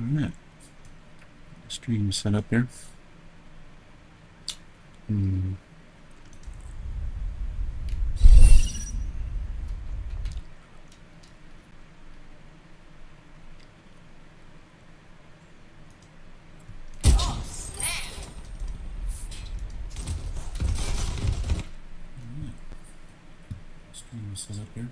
Alright. Stream set up here. Stream set up here.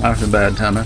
After bad timing.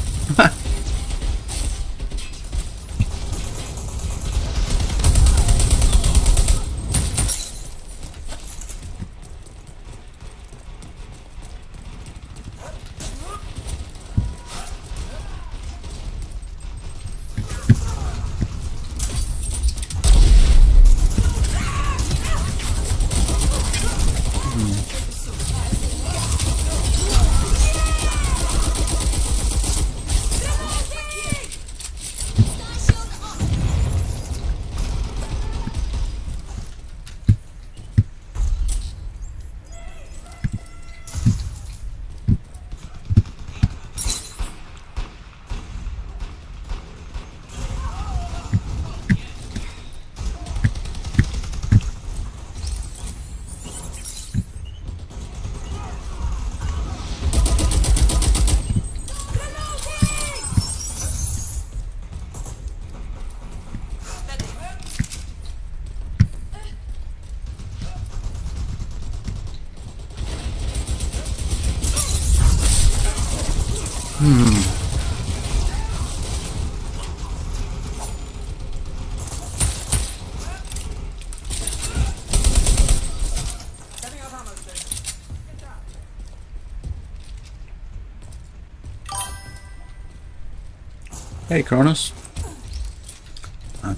Hey, Cronus.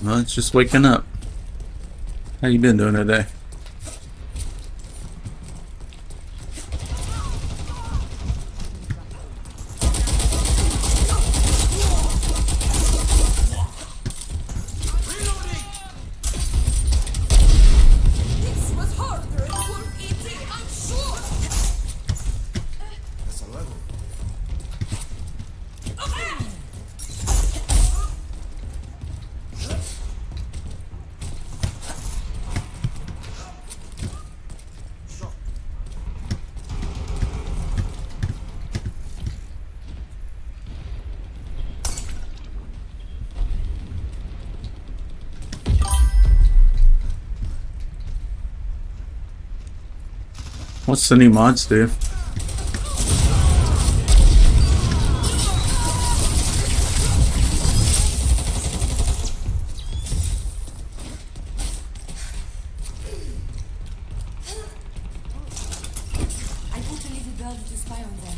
Well, it's just waking up. How you been doing today? What's the new mods do? I put a little girl to spy on them.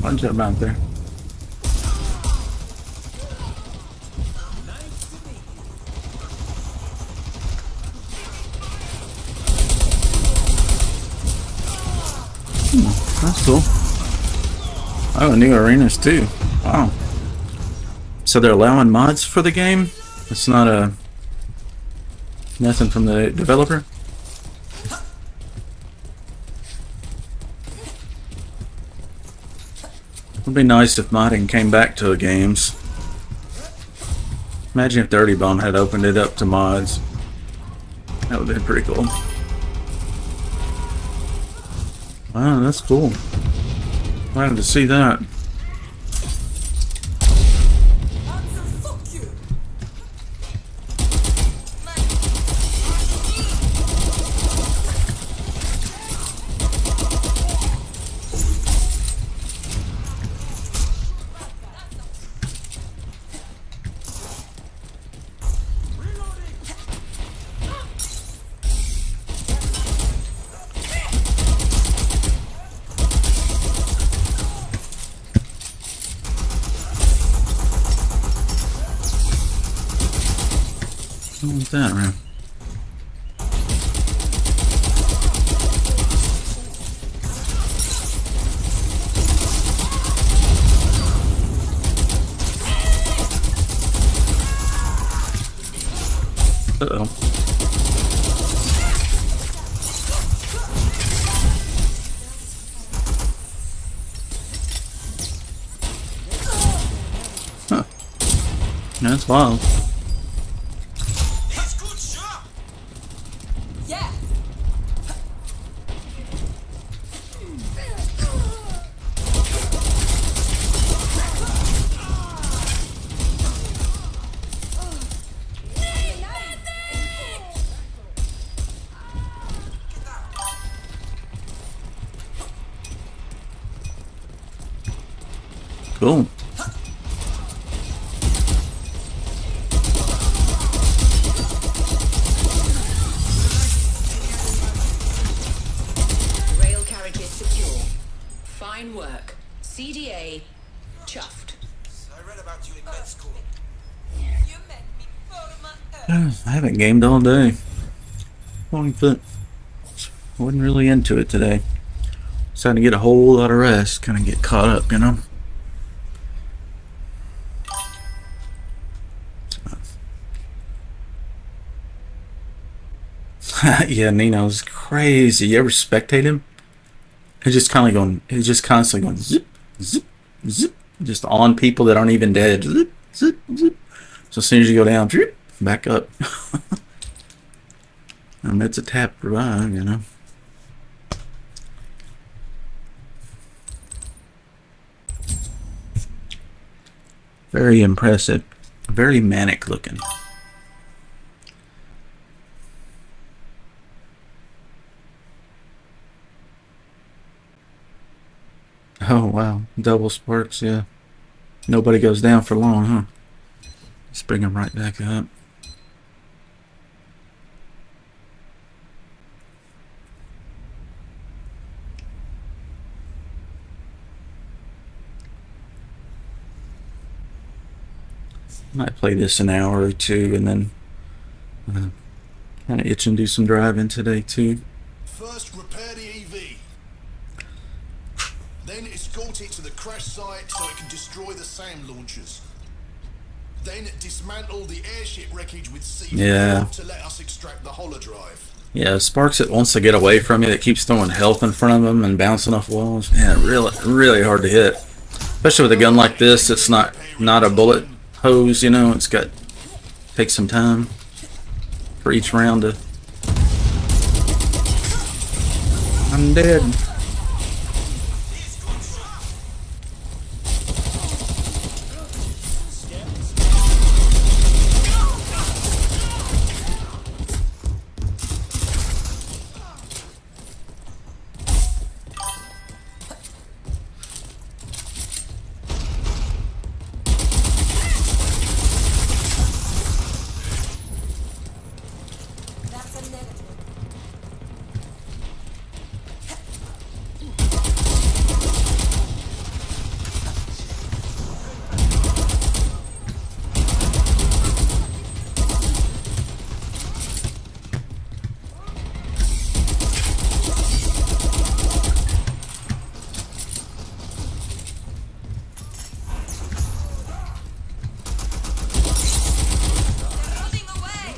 Bunch of them out there. That's cool. Oh, new arenas too. Wow. So they're allowing mods for the game? It's not nothing from the developer? It would be nice if modding came back to the games. Imagine if Dirty Bomb had opened it up to mods. That would have been pretty cool. Wow, that's cool. Glad to see that. What's that around? Uh-oh. Huh. That's wild. Yeah. Cool. Rail carriage is secure. Fine work. CDA, chuffed. I read about you in med school. You make me fall to my earth. I haven't gamed all day. Wasn't really into it today. Decided to get a whole lot of rest, kind of get caught up, you know. Yeah, Nino's crazy. You ever spectate him? He's just kind of going. He's just constantly going zip, zip, zip, just on people that aren't even dead. Zip, zip, zip. So as soon as you go down, zip, back up. And it's a tap revive, you know. Very impressive. Very manic looking. Oh wow, double sparks, yeah. Nobody goes down for long, huh? Let's bring them right back up. Might play this an hour or two and then kind of itch and do some driving today too. First, repair the EV. Then escort it to the crash site so it can destroy the SAM launchers. Then dismantle the airship wreckage with C4 Yeah. to let us extract the holodrive. Yeah, Sparks it wants to get away from you. It keeps throwing health in front of him and bouncing off walls. Yeah, really hard to hit. Especially with a gun like this, it's not a bullet hose, you know. It's got takes some time for each round to. I'm dead. That's a negative. They're running away.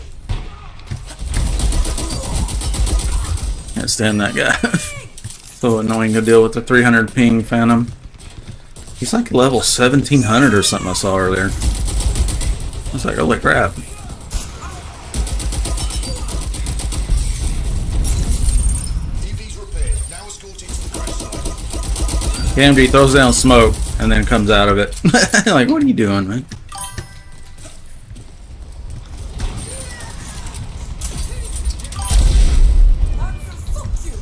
Can't stand that guy. So annoying to deal with the 300 ping Phantom. He's like level 1700 or something I saw earlier. I was like, holy crap. EV's repaired. Now escort it to the crash site. KMG throws down smoke and then comes out of it. Like, what are you doing, man? Fuck you.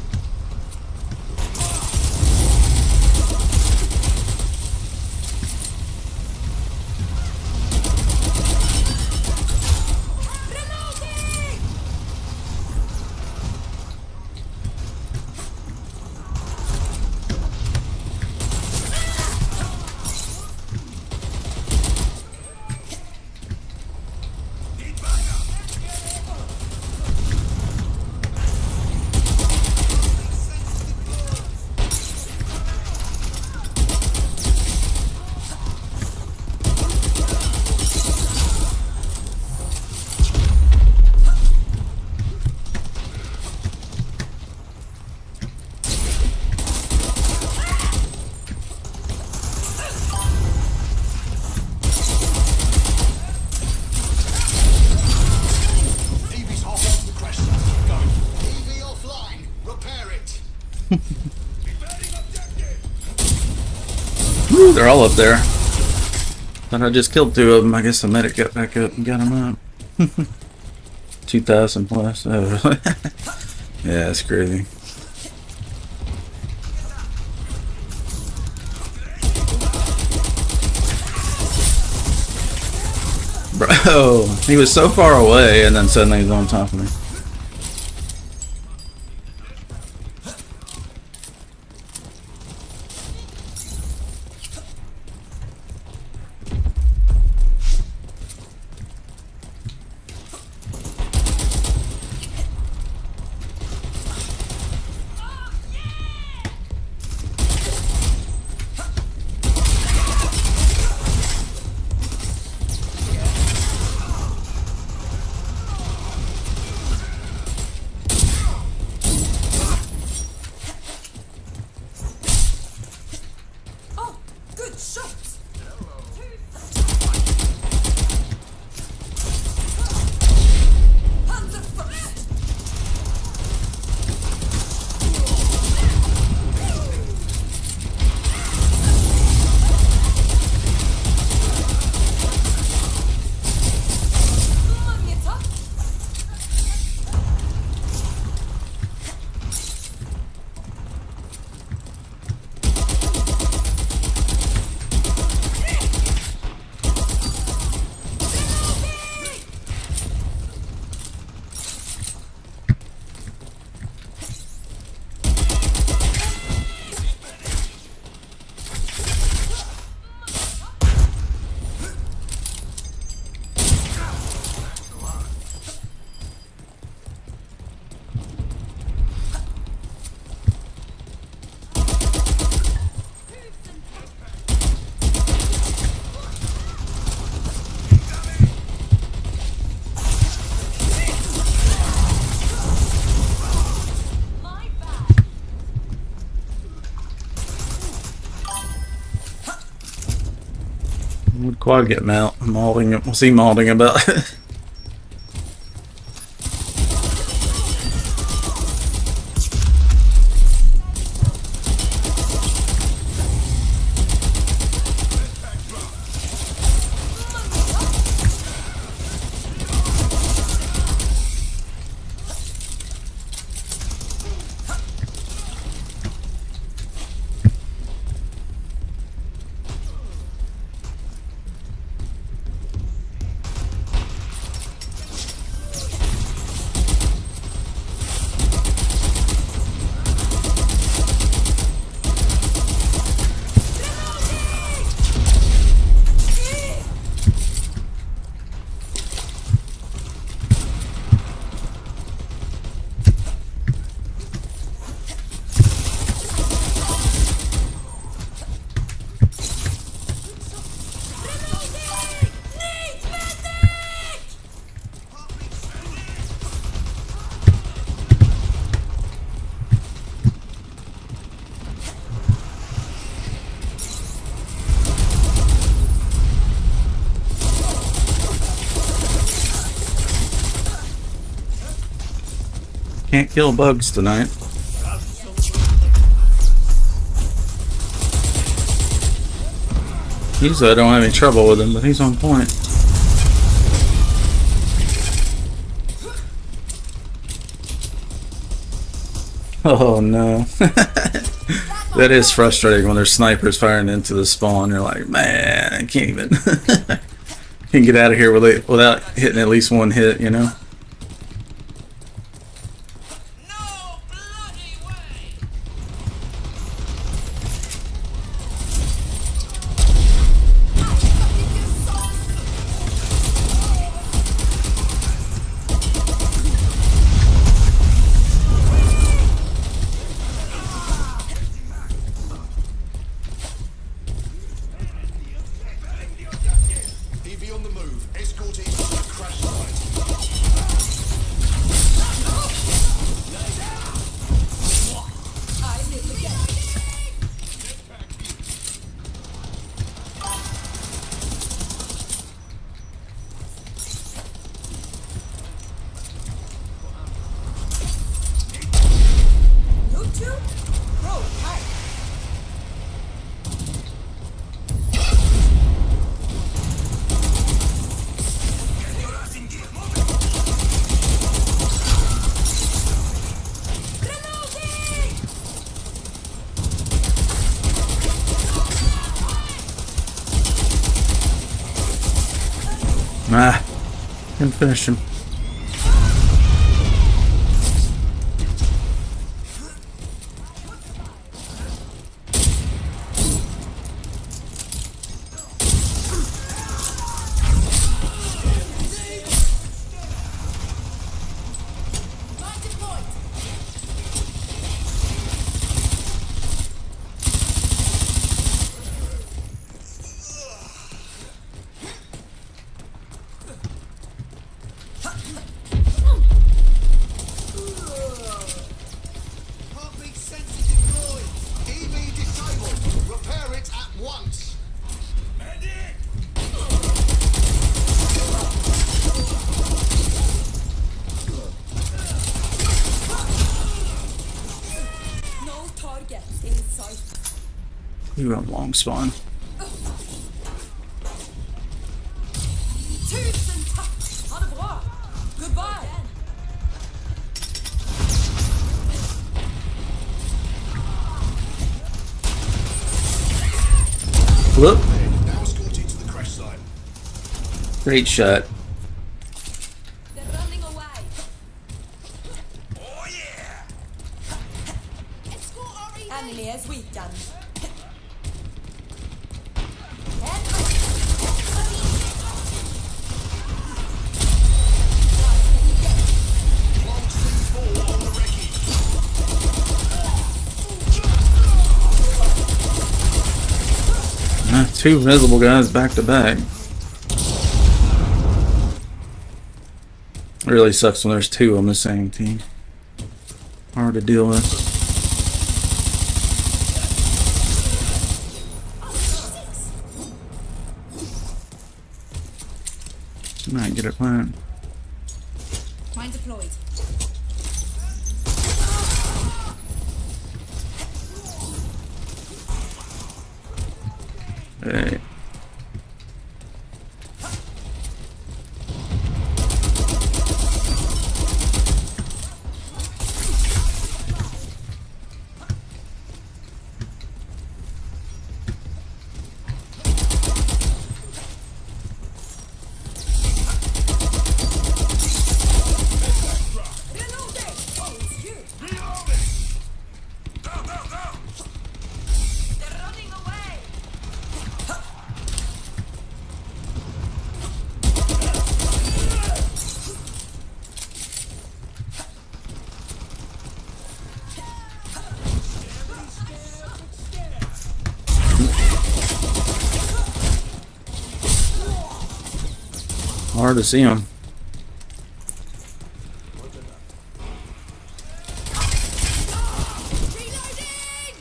Reloading! Woo, they're all up there. Thought I just killed 2 of them. I guess the medic got back up and got them up. 2,000 plus. Oh. Yeah, that's crazy. Bro, he was so far away and then suddenly he's on top of me. Oh, good shot. Panzer first. Magnetar. My bad. Would quad get mauling? What's he mauling about? Can't kill bugs tonight. Usually I don't have any trouble with him, but he's on point. Oh no. That is frustrating when there's snipers firing into the spawn. You're like, man, I can't even can't get out of here without hitting at least one hit, you know? No bloody way. EV on the move. Escort it to the crash site. Ah, couldn't finish him. Heartbeat sensor deployed. EV disabled. Repair it at once. No targets in sight. We run long spawn. Tusen tack! Ha det bra! Goodbye! Whoop. Now escorted to the crash site. Great shot. They're running away. Oh yeah! Escort our EV. Annelies weekend. Long C4 on the wreckage. 2 visible guys back to back. It really sucks when there's 2 on the same team. Hard to deal with. Might get it planned. Mine deployed. Hey. Reloading! Oh, it's you! They're running away! Hard to see them. Reloading!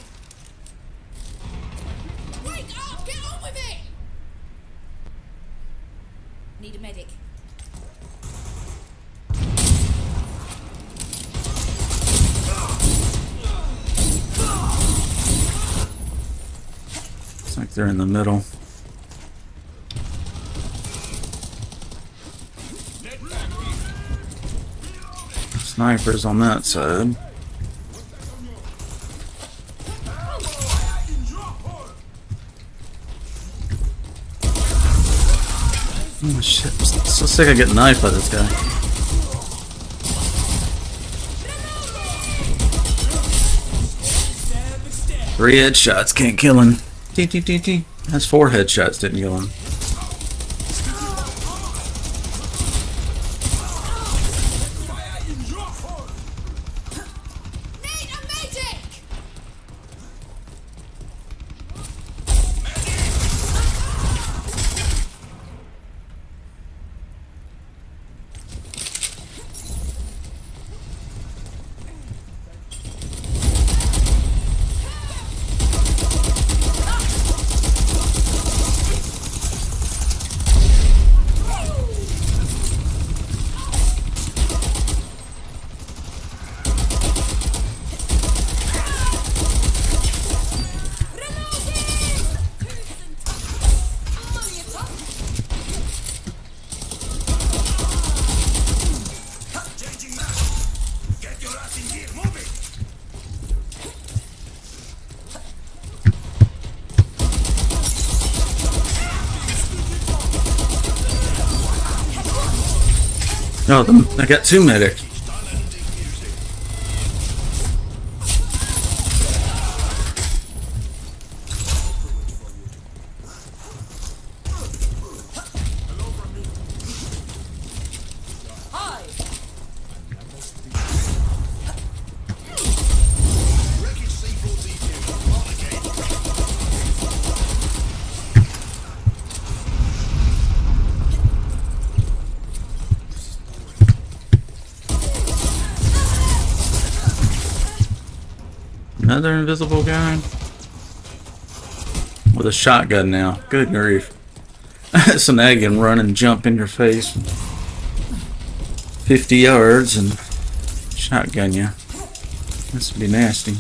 Wake up! Get on with it! Need a medic. It's like they're in the middle. Snipers on that side. Oh shit, I'm so sick of getting knifed by this guy. Three headshots, can't kill him. T. That's 4 headshots, didn't kill him. Need a medic! Oh, I got two medic. Wreckage C4 defused. On again. Another invisible guy with a shotgun now. Good grief! So now you can run and jump in your face, 50 yards, and shotgun you. This would be nasty.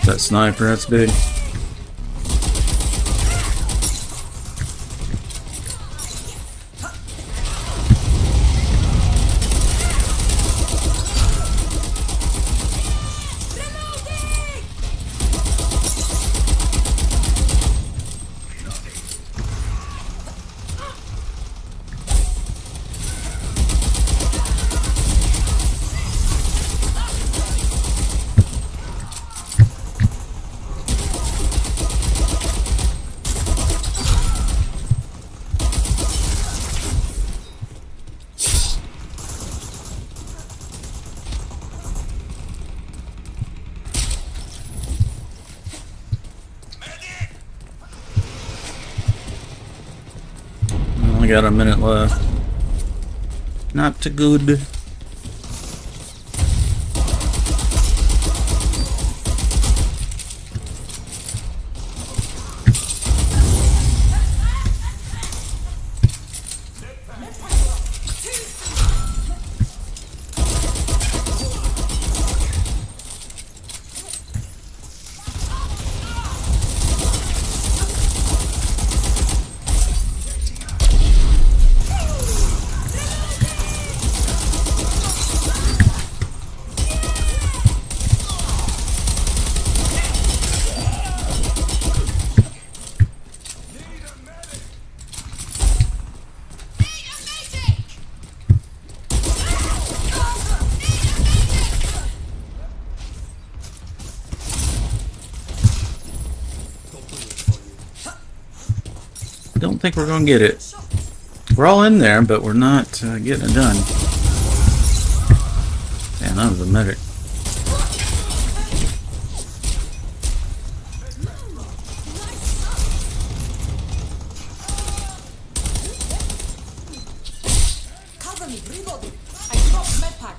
That sniper, that's big. Only got a minute left. Not too good. Don't think we're gonna get it. We're all in there, but we're not getting it done. Damn, that was a medic. Cover me, reload. I dropped medpack.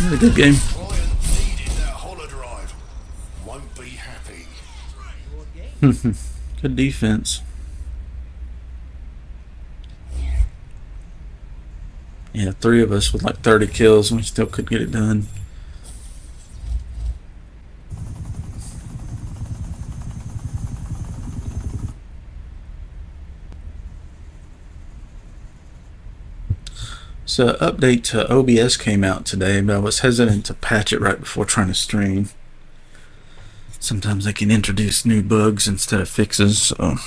Really good game. Client needed that hollow drive. Won't be happy. Good defense. Yeah, 3 of us with like 30 kills and we still couldn't get it done. So, update to OBS came out today, but I was hesitant to patch it right before trying to stream. Sometimes they can introduce new bugs instead of fixes, so.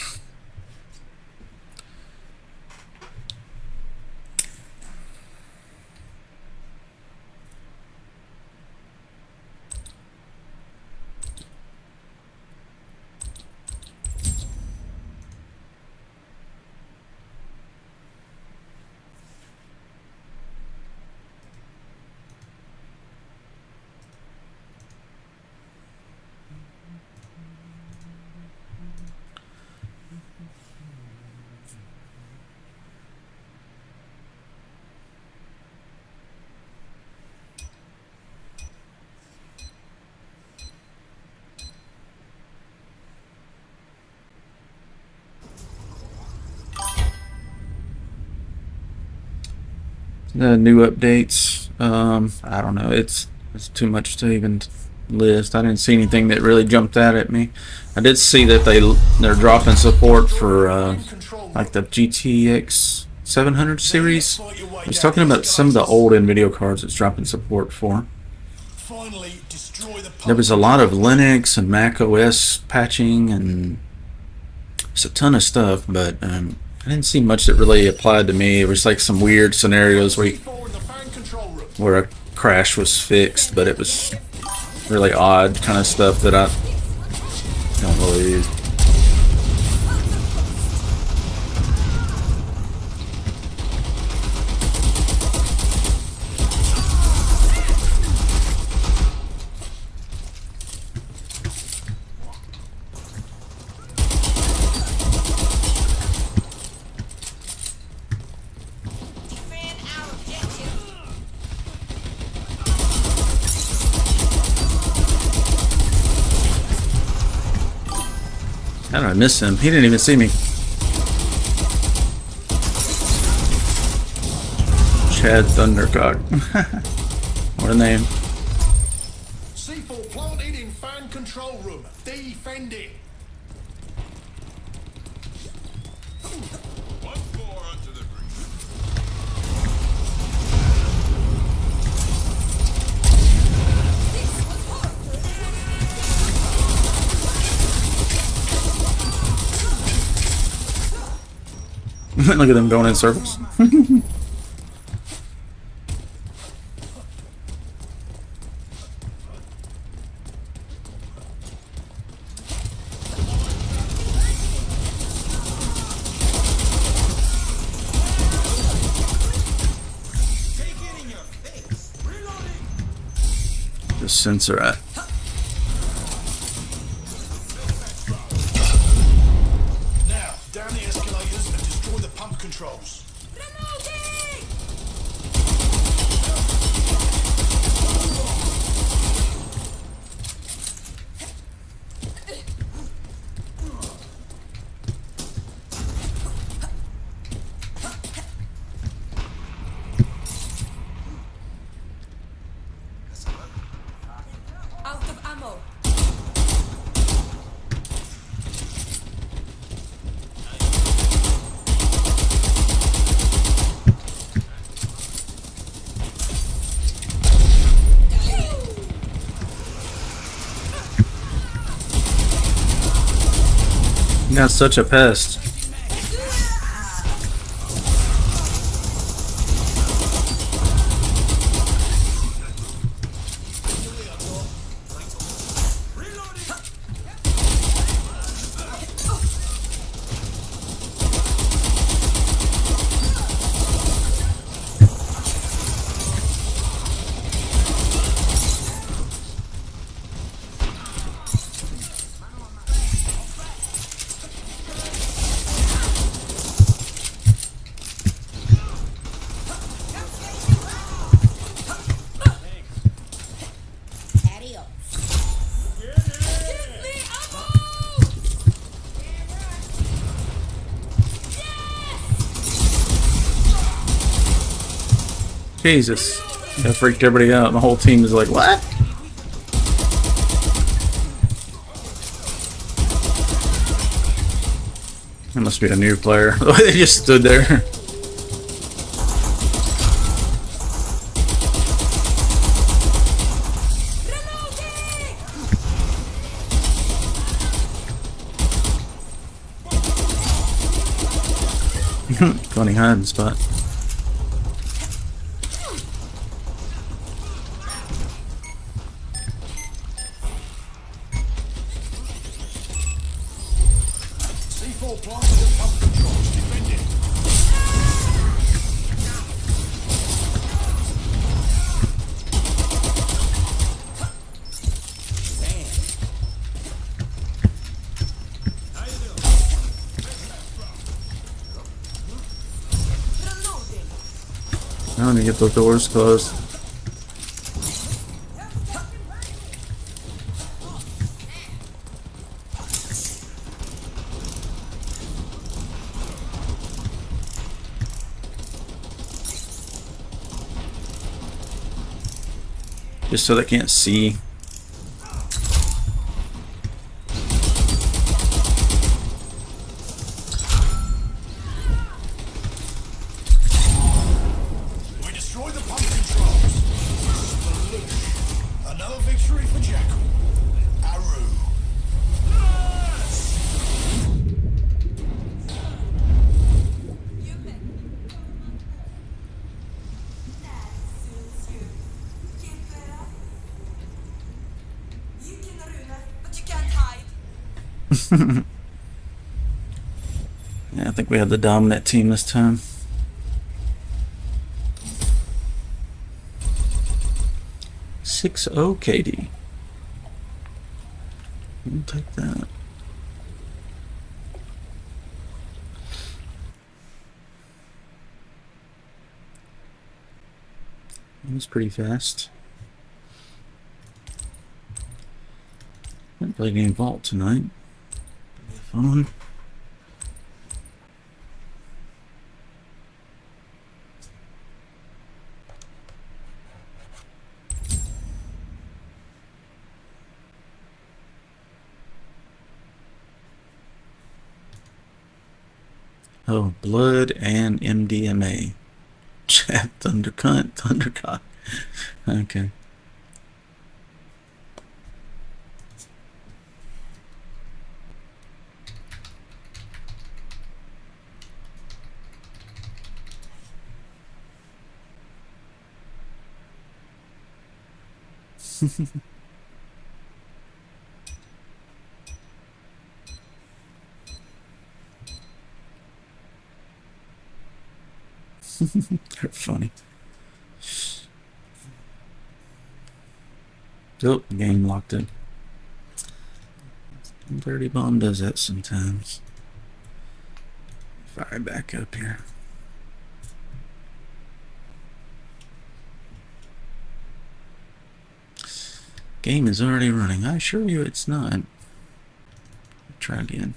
The new updates. I don't know. It's too much to even list. I didn't see anything that really jumped out at me. I did see that they're dropping support for like the GTX 700 series. I was talking about some of the old NVIDIA cards it's dropping support for. Finally, destroy the There was a lot of Linux and Mac OS patching, and it's a ton of stuff, but I didn't see much that really applied to me. It was like some weird scenarios where a crash was fixed, but it was really odd kind of stuff that I don't really use. Defend our objective. How did I miss him? He didn't even see me. Chad Thundercock. What a name. C4 planted in fan control room. Defend it. Once more onto the breach. Look at them going in circles. The sensor at. Now, down the escalators and destroy the pump controls. Reloading! Out of ammo. You got such a pest. Adios. Give me ammo! Jesus. That freaked everybody out. The whole team is like, what? That must be a new player. The way they just stood there. Funny hiding spot. C4 planted at pump controls. Defend it. Reloading. I want to get those doors closed. just so they can't see. We destroyed the pump controls. Sploosh. Another victory for Jackal. Aru. You can Runa, but you can't hide. Yeah, I think we had the dominant team this time. .60 KD. We'll take that. It was pretty fast. Haven't played any Vault tonight. Be a fun one. Oh, blood and MDMA. Chat Thundercunt, Thundercock. Okay. They're funny. Oh, game locked in. Dirty Bomb does that sometimes. Fire back up here. Game is already running. I assure you it's not. Try again.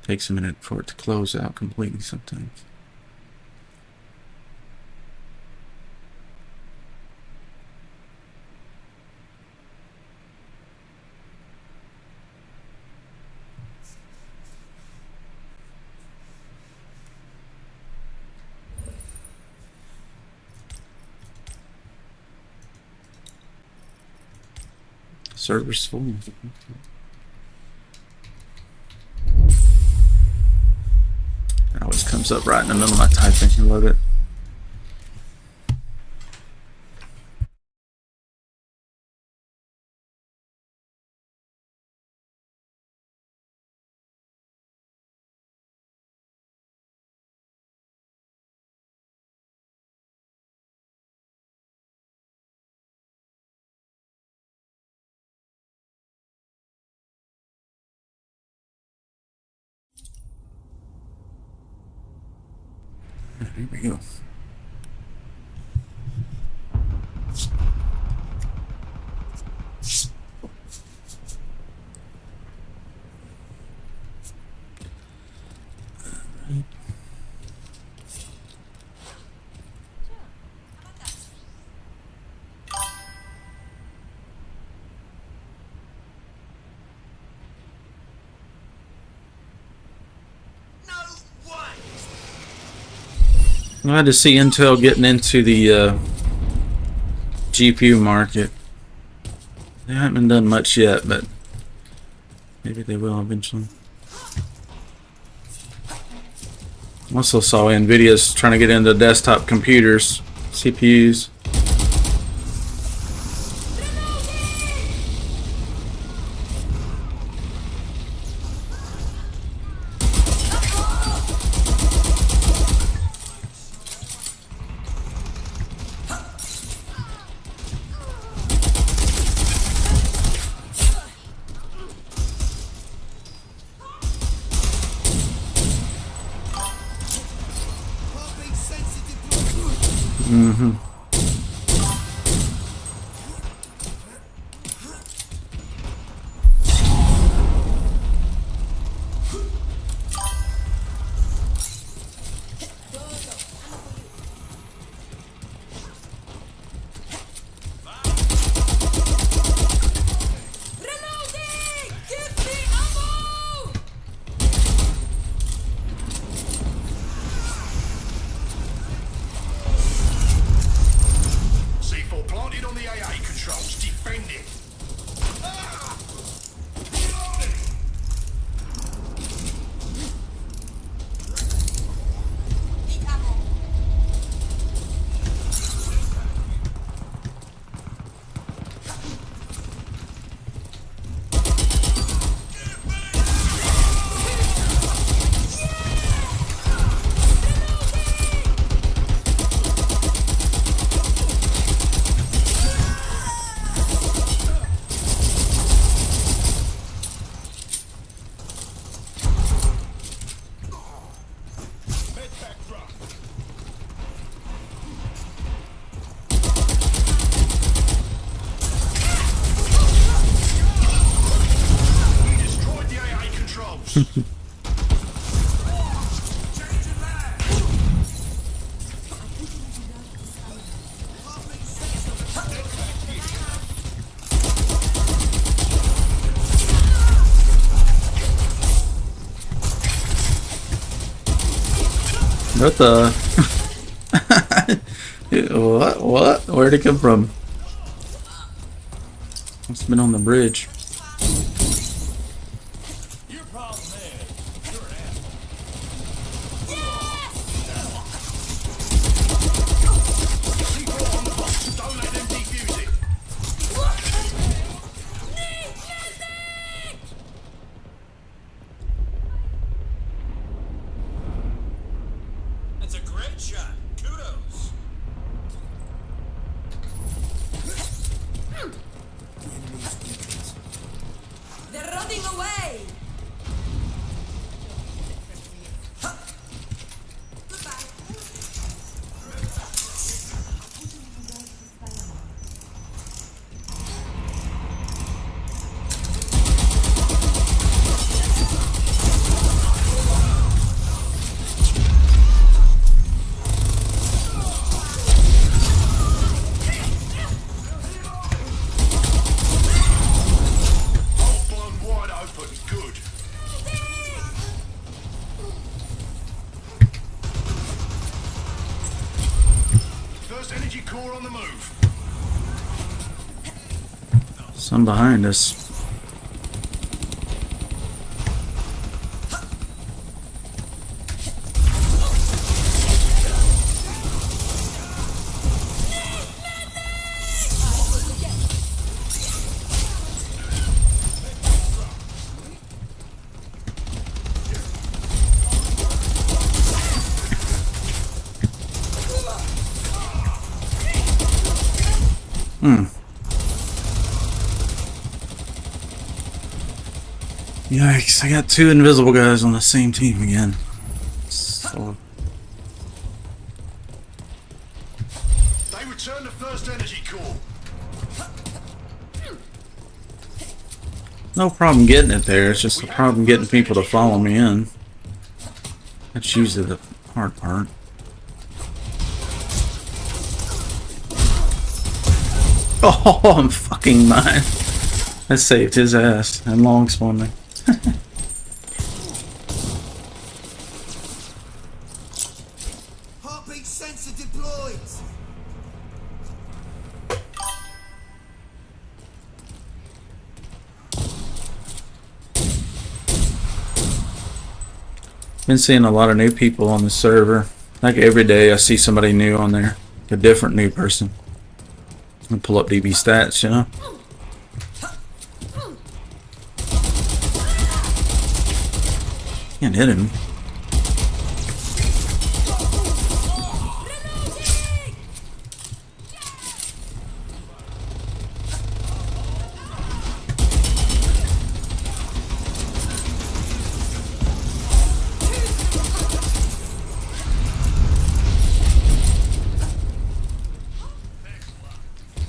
Takes a minute for it to close out completely sometimes. Server's full. It always comes up right in the middle of my typing. I love it. Here we go. Glad to see Intel getting into the GPU market. They haven't done much yet, but maybe they will eventually. Also saw Nvidia's trying to get into desktop computers, CPUs. Mm-hmm. What the? What? What? Where'd it come from? Must have been on the bridge. Your problem is, you're an asshole. Keep it on the box. Don't let them defuse it. That's a great shot. Kudos. They're running away. Blown wide open. Good. First energy core on the move. Some behind us. Yikes, I got two invisible guys on the same team again. So, They return the first energy core. no problem getting it there, it's just a problem getting people to follow me in. That's usually the hard part. Oh, I'm fucking mine. That saved his ass and long spawned me. Heartbeat sensor deployed. Been seeing a lot of new people on the server. Like every day I see somebody new on there. A different new person. I pull up DB stats, you know? Can't hit him.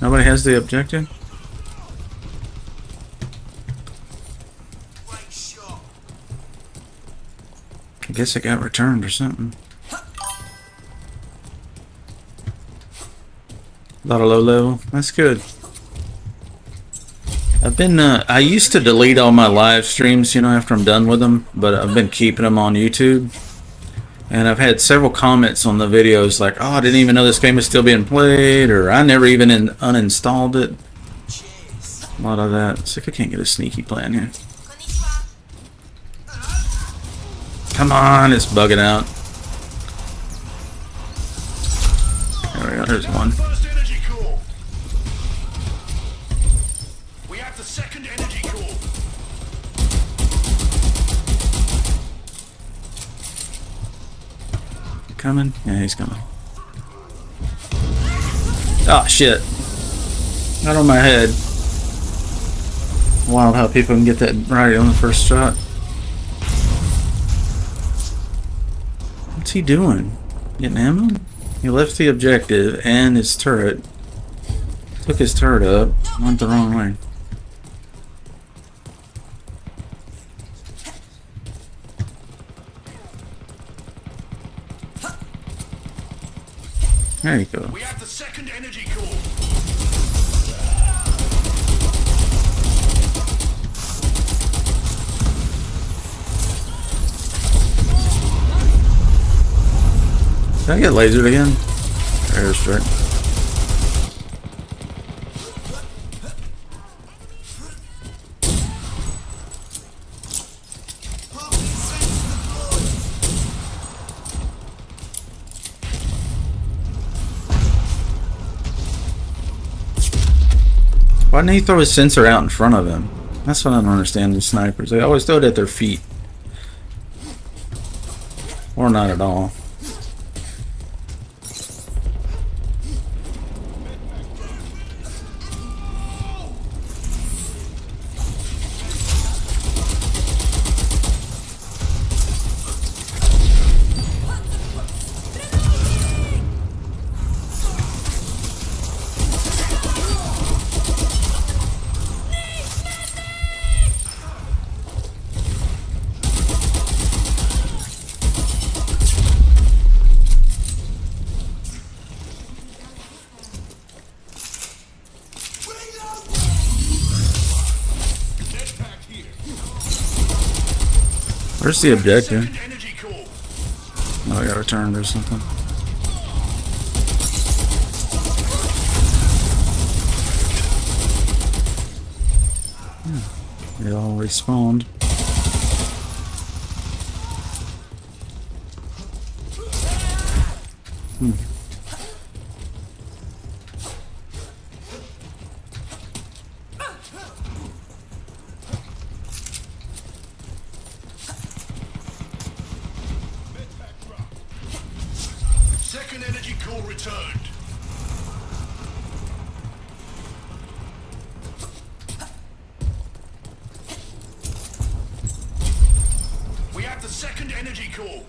Nobody has the objective? Great shot. I guess it got returned or something. A lot of low level. That's good. I've been, I used to delete all my live streams, you know, after I'm done with them, but I've been keeping them on YouTube. And I've had several comments on the videos like, oh, I didn't even know this game was still being played, or I never even uninstalled it. Cheers. A lot of that. It's like I can't get a sneaky plan here. Come on, it's bugging out. There we go, there's one. First energy core. We have the second energy core. Coming? Yeah, he's coming. Oh, shit. Not on my head. Wild how people can get that right on the first shot. What's he doing? Getting ammo? He left the objective and his turret. Took his turret up. Went the wrong way. There you go. We have the second energy core. Did I get lasered again? Airstrike. Parking sensor deployed. Why didn't he throw his sensor out in front of him? That's what I don't understand with snipers. They always throw it at their feet. Or not at all. Where's the objective? Second energy core. Oh, I gotta turn or something. They all respawned. Second energy core returned. We have the second energy core.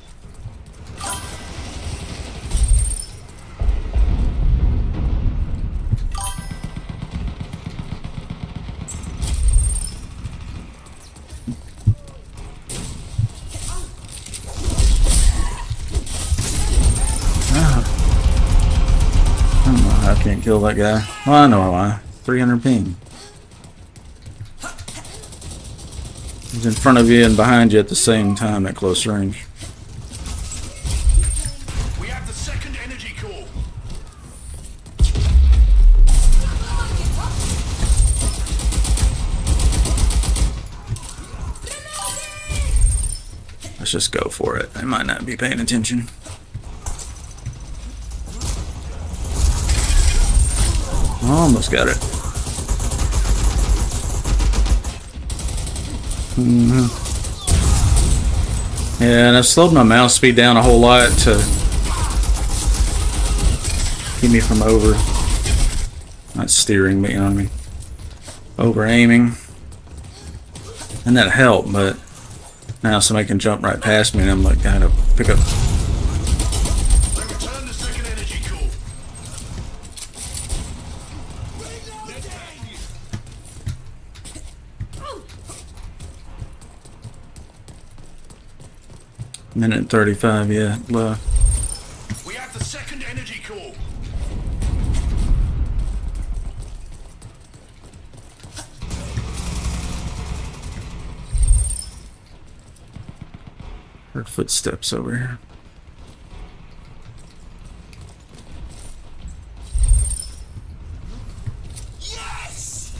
I don't know how I can't kill that guy. Well, I know why. 300 ping. He's in front of you and behind you at the same time at close range. We have the second energy core. Let's just go for it. I might not be paying attention. Almost got it. Yeah, and I've slowed my mouse speed down a whole lot to keep me from not steering, but you know what I mean, over aiming. And that helped, but now somebody can jump right past me and I'm like, gotta pick up. They return the second energy core. Minute 35, yeah. We have the second energy core. Heard footsteps over here. Yes!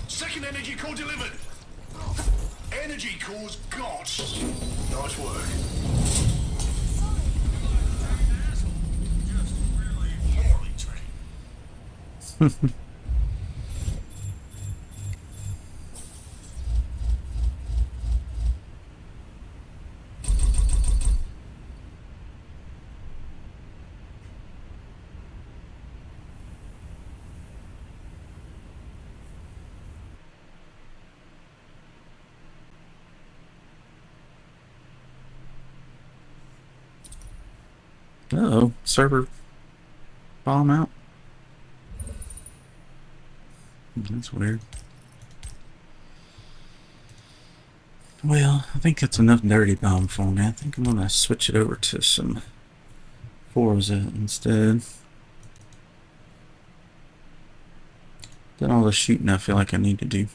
Second energy core delivered. Energy cores got. Nice work. Just really poorly trained. Uh-oh, server bomb out. That's weird. Well, I think that's enough Dirty Bomb for me. I think I'm gonna switch it over to some Forza instead. Done all the shooting I feel like I need to do.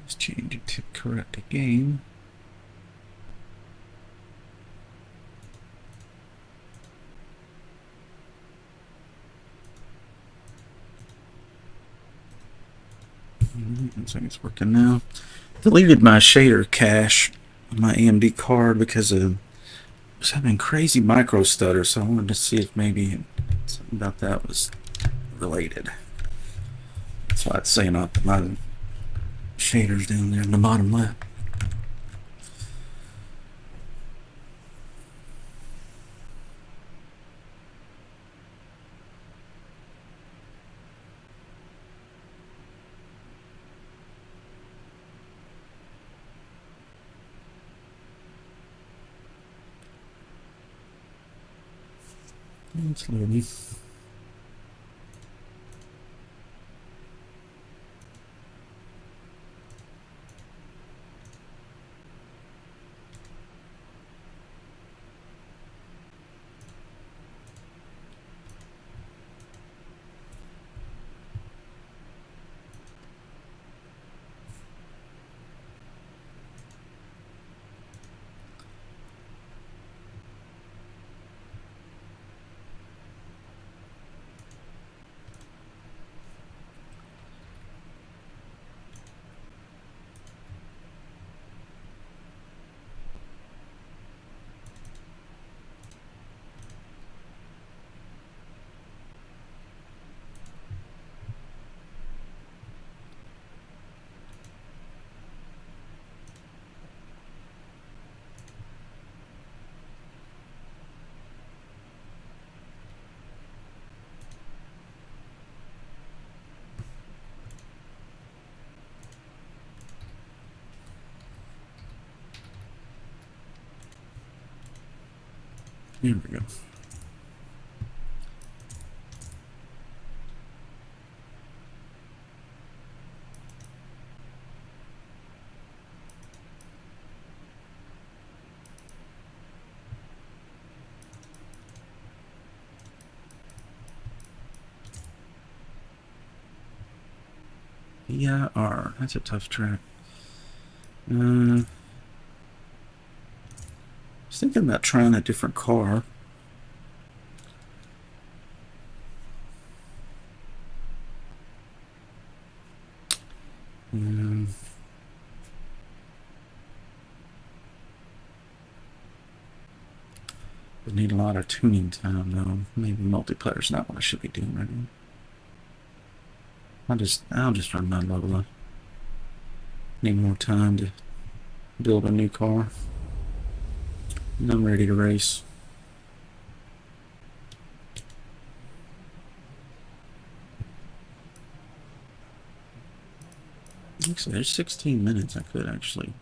Let's change it to correct again. Looks like it's working now. Deleted my shader cache on my AMD card because of was having crazy micro stutter, so I wanted to see if maybe something about that was related. That's why it's saying my shaders down there in the bottom left. It's loading. Here we go. EIR, that's a tough track. I was thinking about trying a different car. Would need a lot of tuning time though. Maybe multiplayer's not what I should be doing right now. I'll just run my Lola. Need more time to build a new car. And I'm ready to race. Actually, there's 16 minutes. I could actually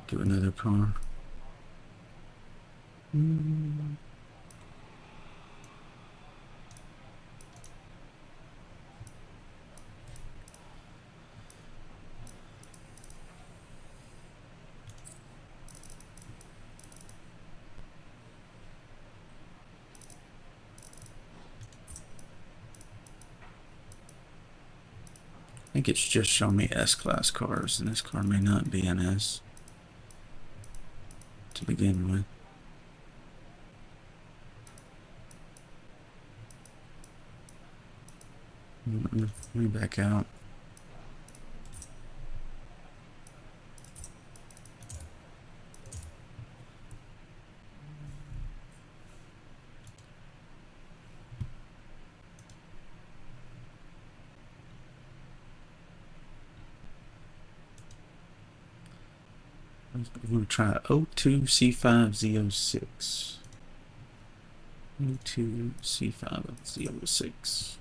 do another car. think it's just showing me S-Class cars, and this car may not be an S to begin with. Let me back out. We're going to try 02C5Z06. 02C5Z06.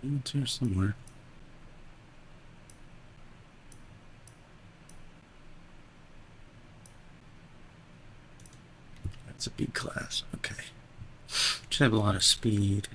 It's here somewhere. That's a B class. Okay. Should have a lot of speed.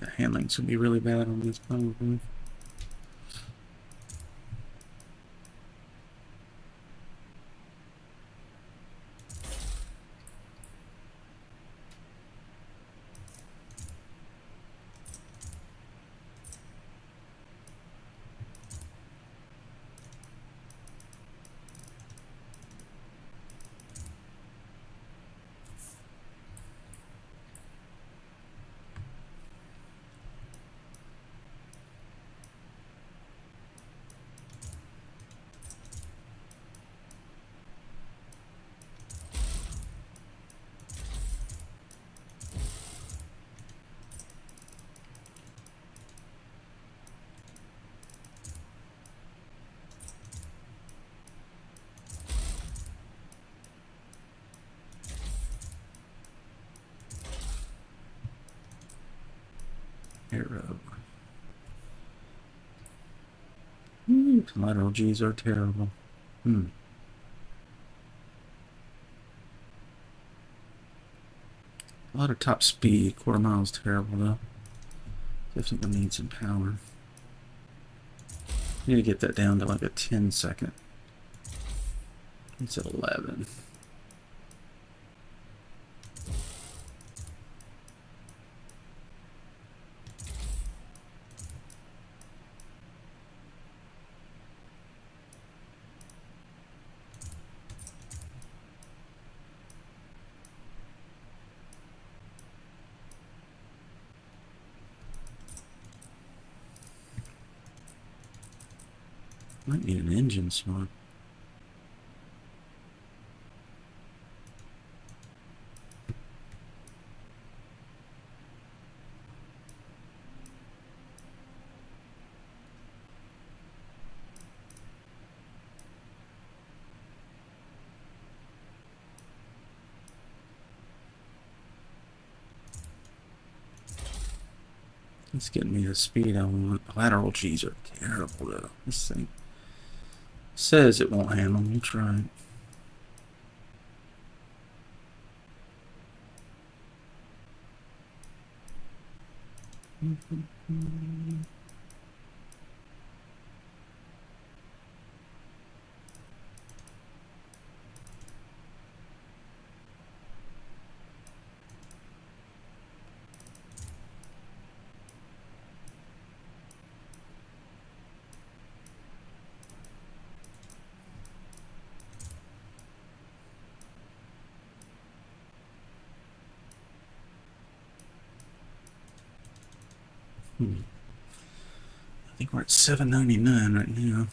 The handling's gonna be really bad on this probably. Arrow. Lateral G's are terrible. A lot of top speed. Quarter mile's terrible though. Definitely need some power. Need to get that down to like a 10-second. It's at 11. Might need an engine swap. It's getting me the speed I want. Lateral G's are terrible though. This thing says it won't handle me. Try it. I think we're at $7.99 right now.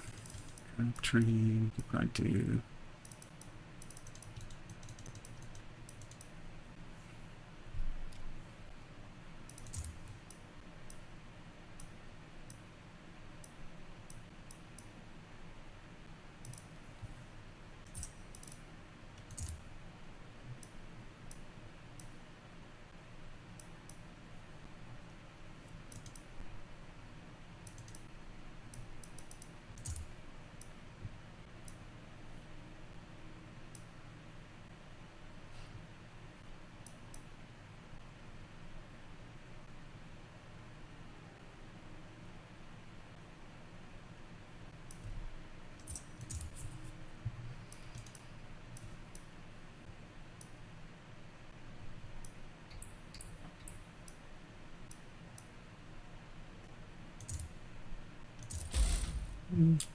Train, could probably do.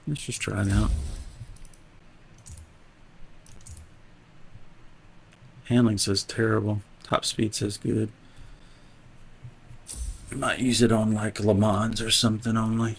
Let's just try it out. Handling says terrible. Top speed says good. We might use it on like Le Mans or something only.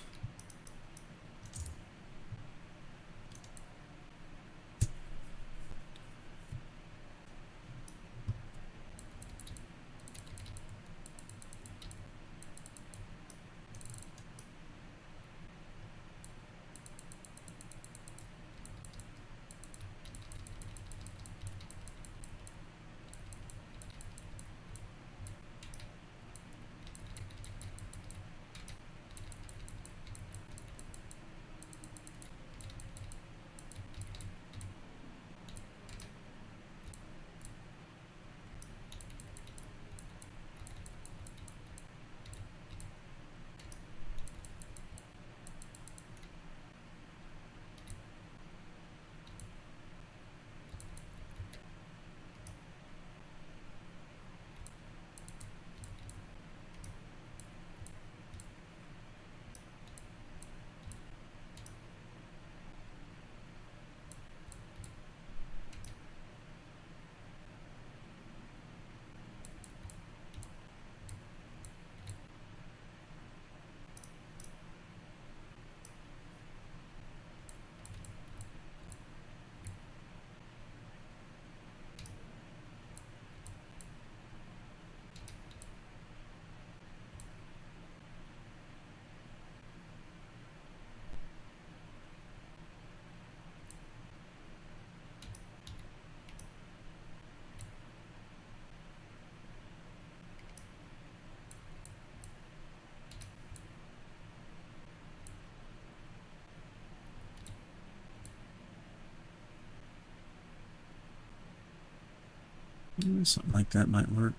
Something like that might work.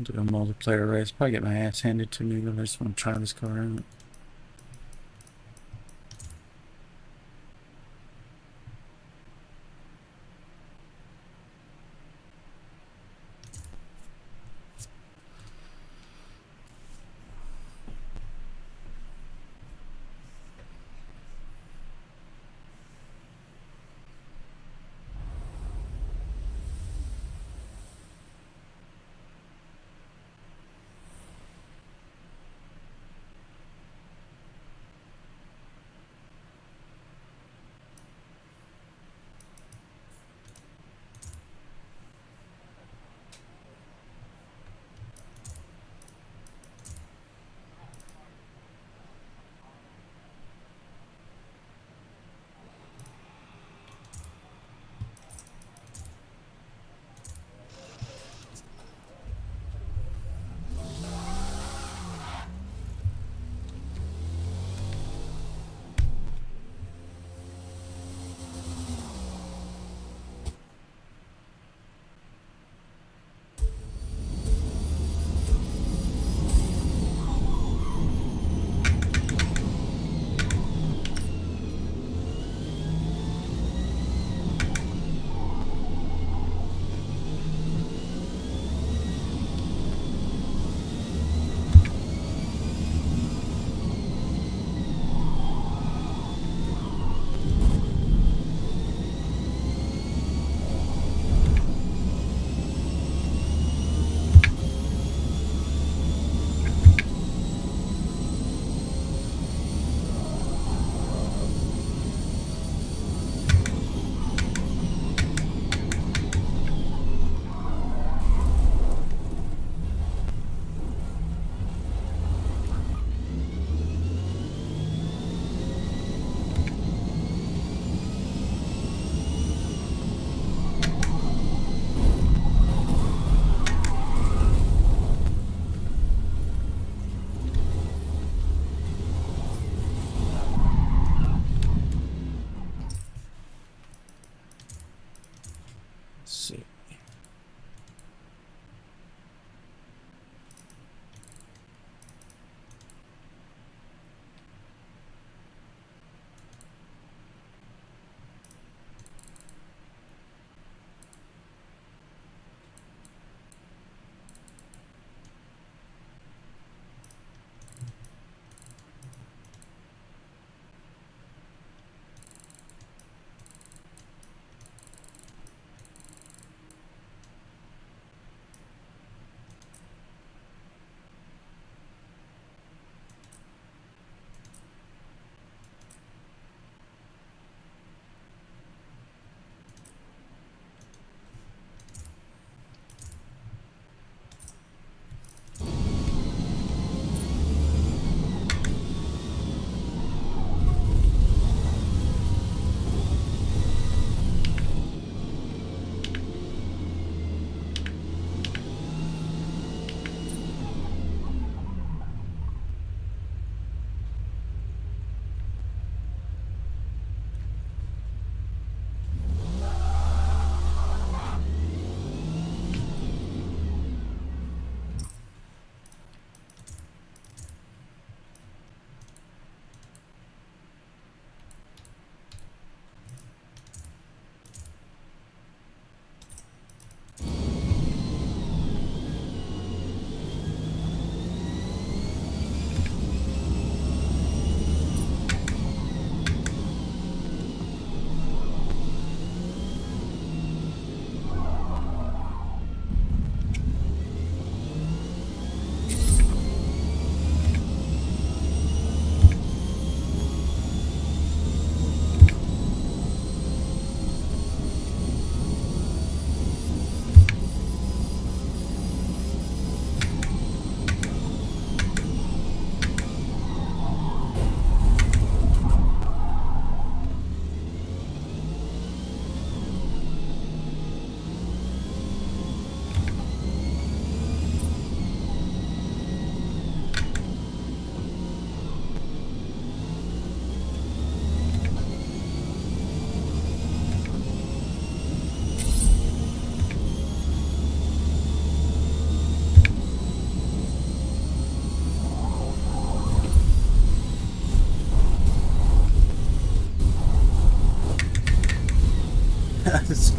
Do a multiplayer race. Probably get my ass handed to me, but I just want to try this car out.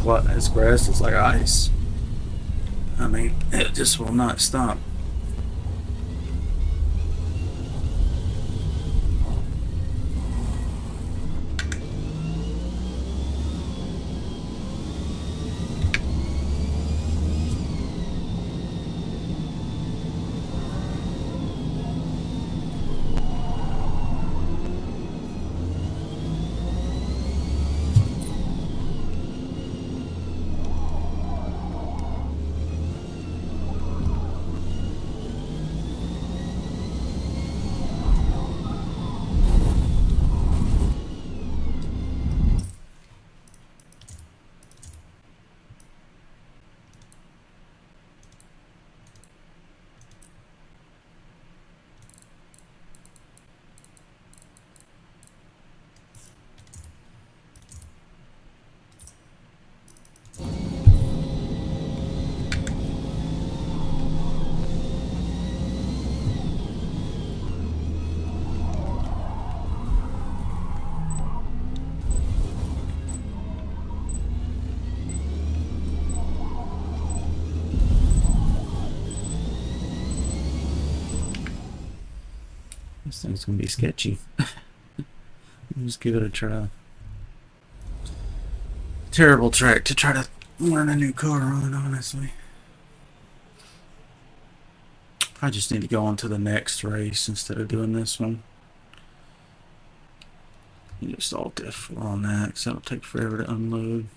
what? His grass is like ice. I mean, it just will not stop. This thing's gonna be sketchy. Just give it a try. Terrible track to try to learn a new car on, honestly. I just need to go on to the next race instead of doing this one. You just alt F4 on that because that'll take forever to unload.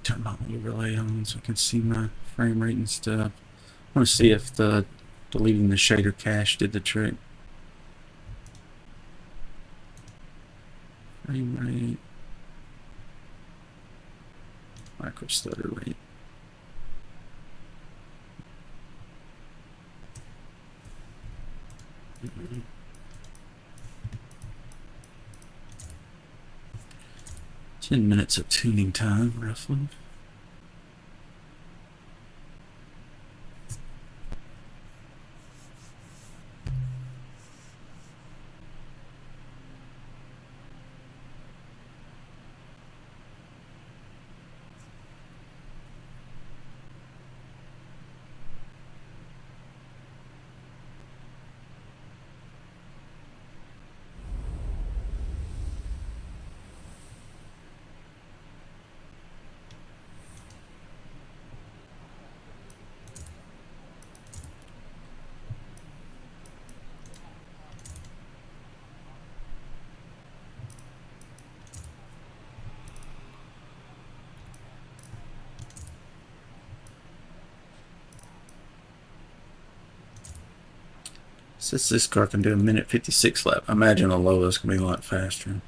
Turn my overlay on so I can see my frame rate and stuff. I want to see if the deleting the shader cache did the trick. Frame rate, micro stutter rate. Mm-hmm. 10 minutes of tuning time, roughly. Since this car can do a minute 56 lap, I imagine the lowest can be a lot faster.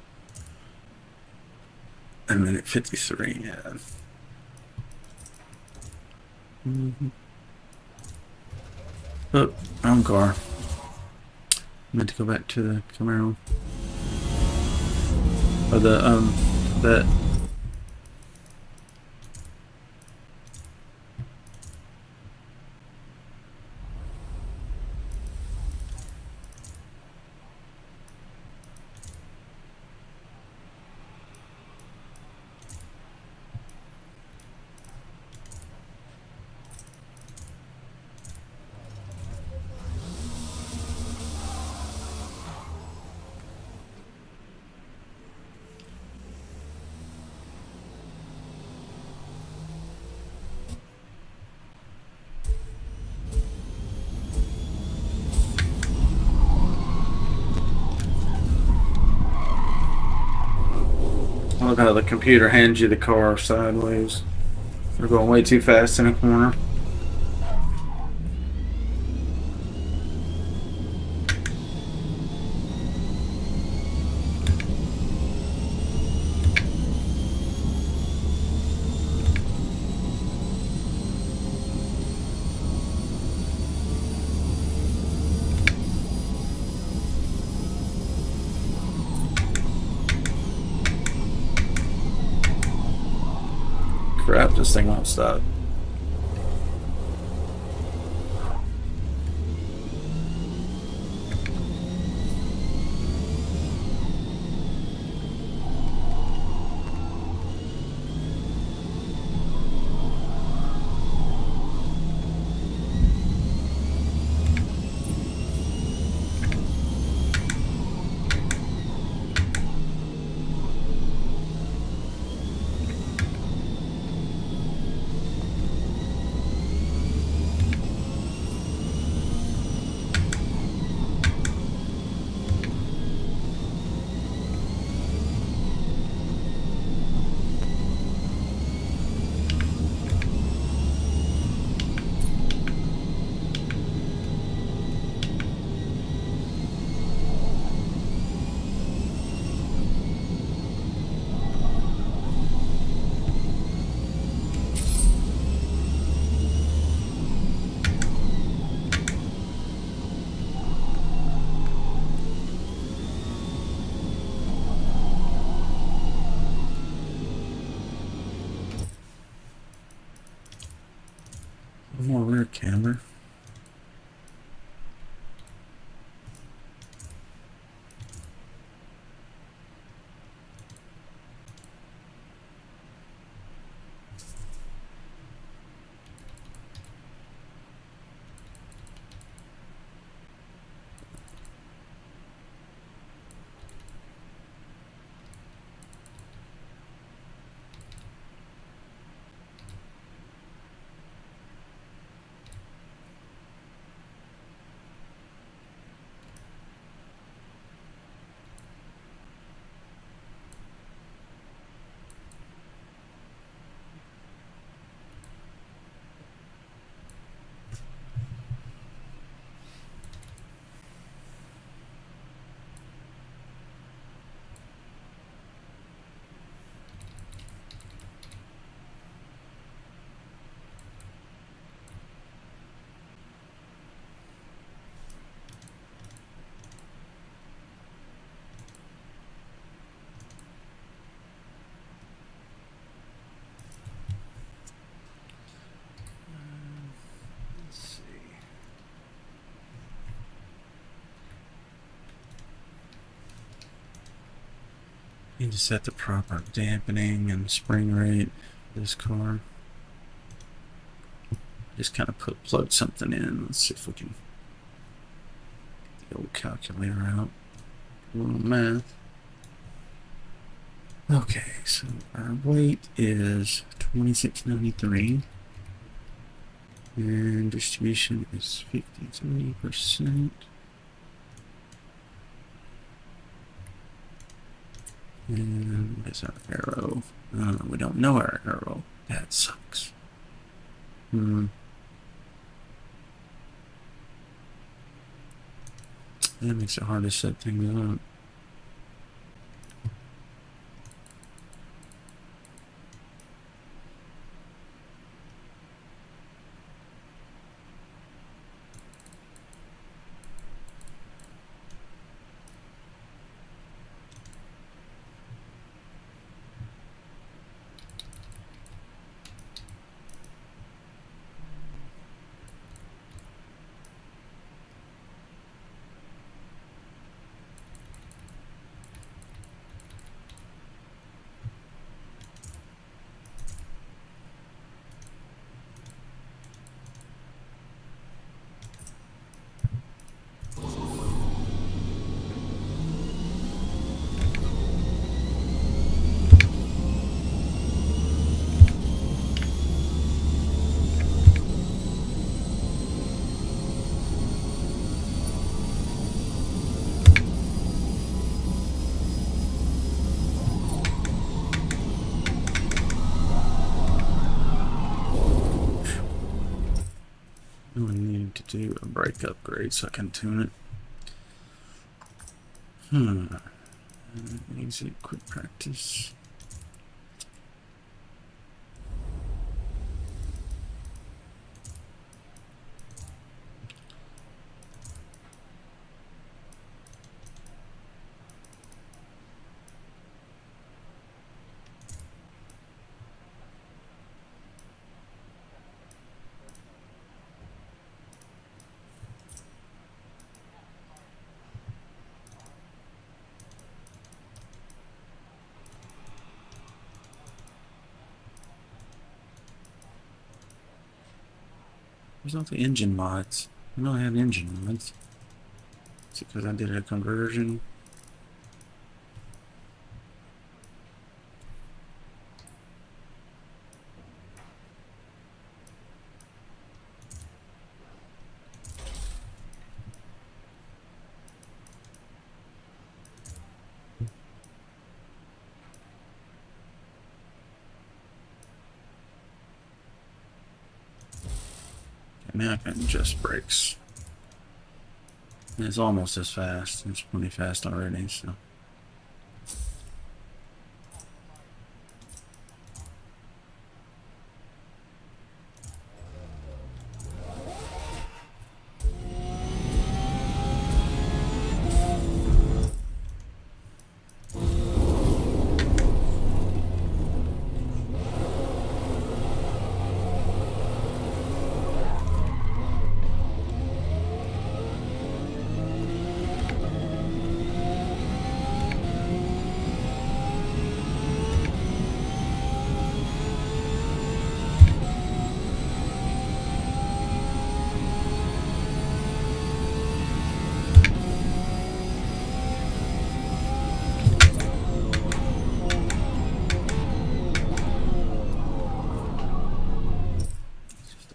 A minute 53, yeah. Oh, wrong car. Meant to go back to the Camaro. Or that. love how the computer hands you the car sideways. We're going way too fast in a corner. Crap, this thing won't stop. One more rear camera. Need to set the proper dampening and spring rate for this car. Just kind of plug something in. Let's see if we can get the old calculator out. A little math. Okay, so our weight is 2693. And distribution is 53%. And what is our arrow? We don't know our arrow. That sucks. That makes it hard to set things up. do a brake upgrade so I can tune it. Exit quick practice. Where's all the engine mods? I know I have engine mods. Is it because I did a conversion? Now I can adjust brakes. And it's almost as fast. It's pretty fast already, so.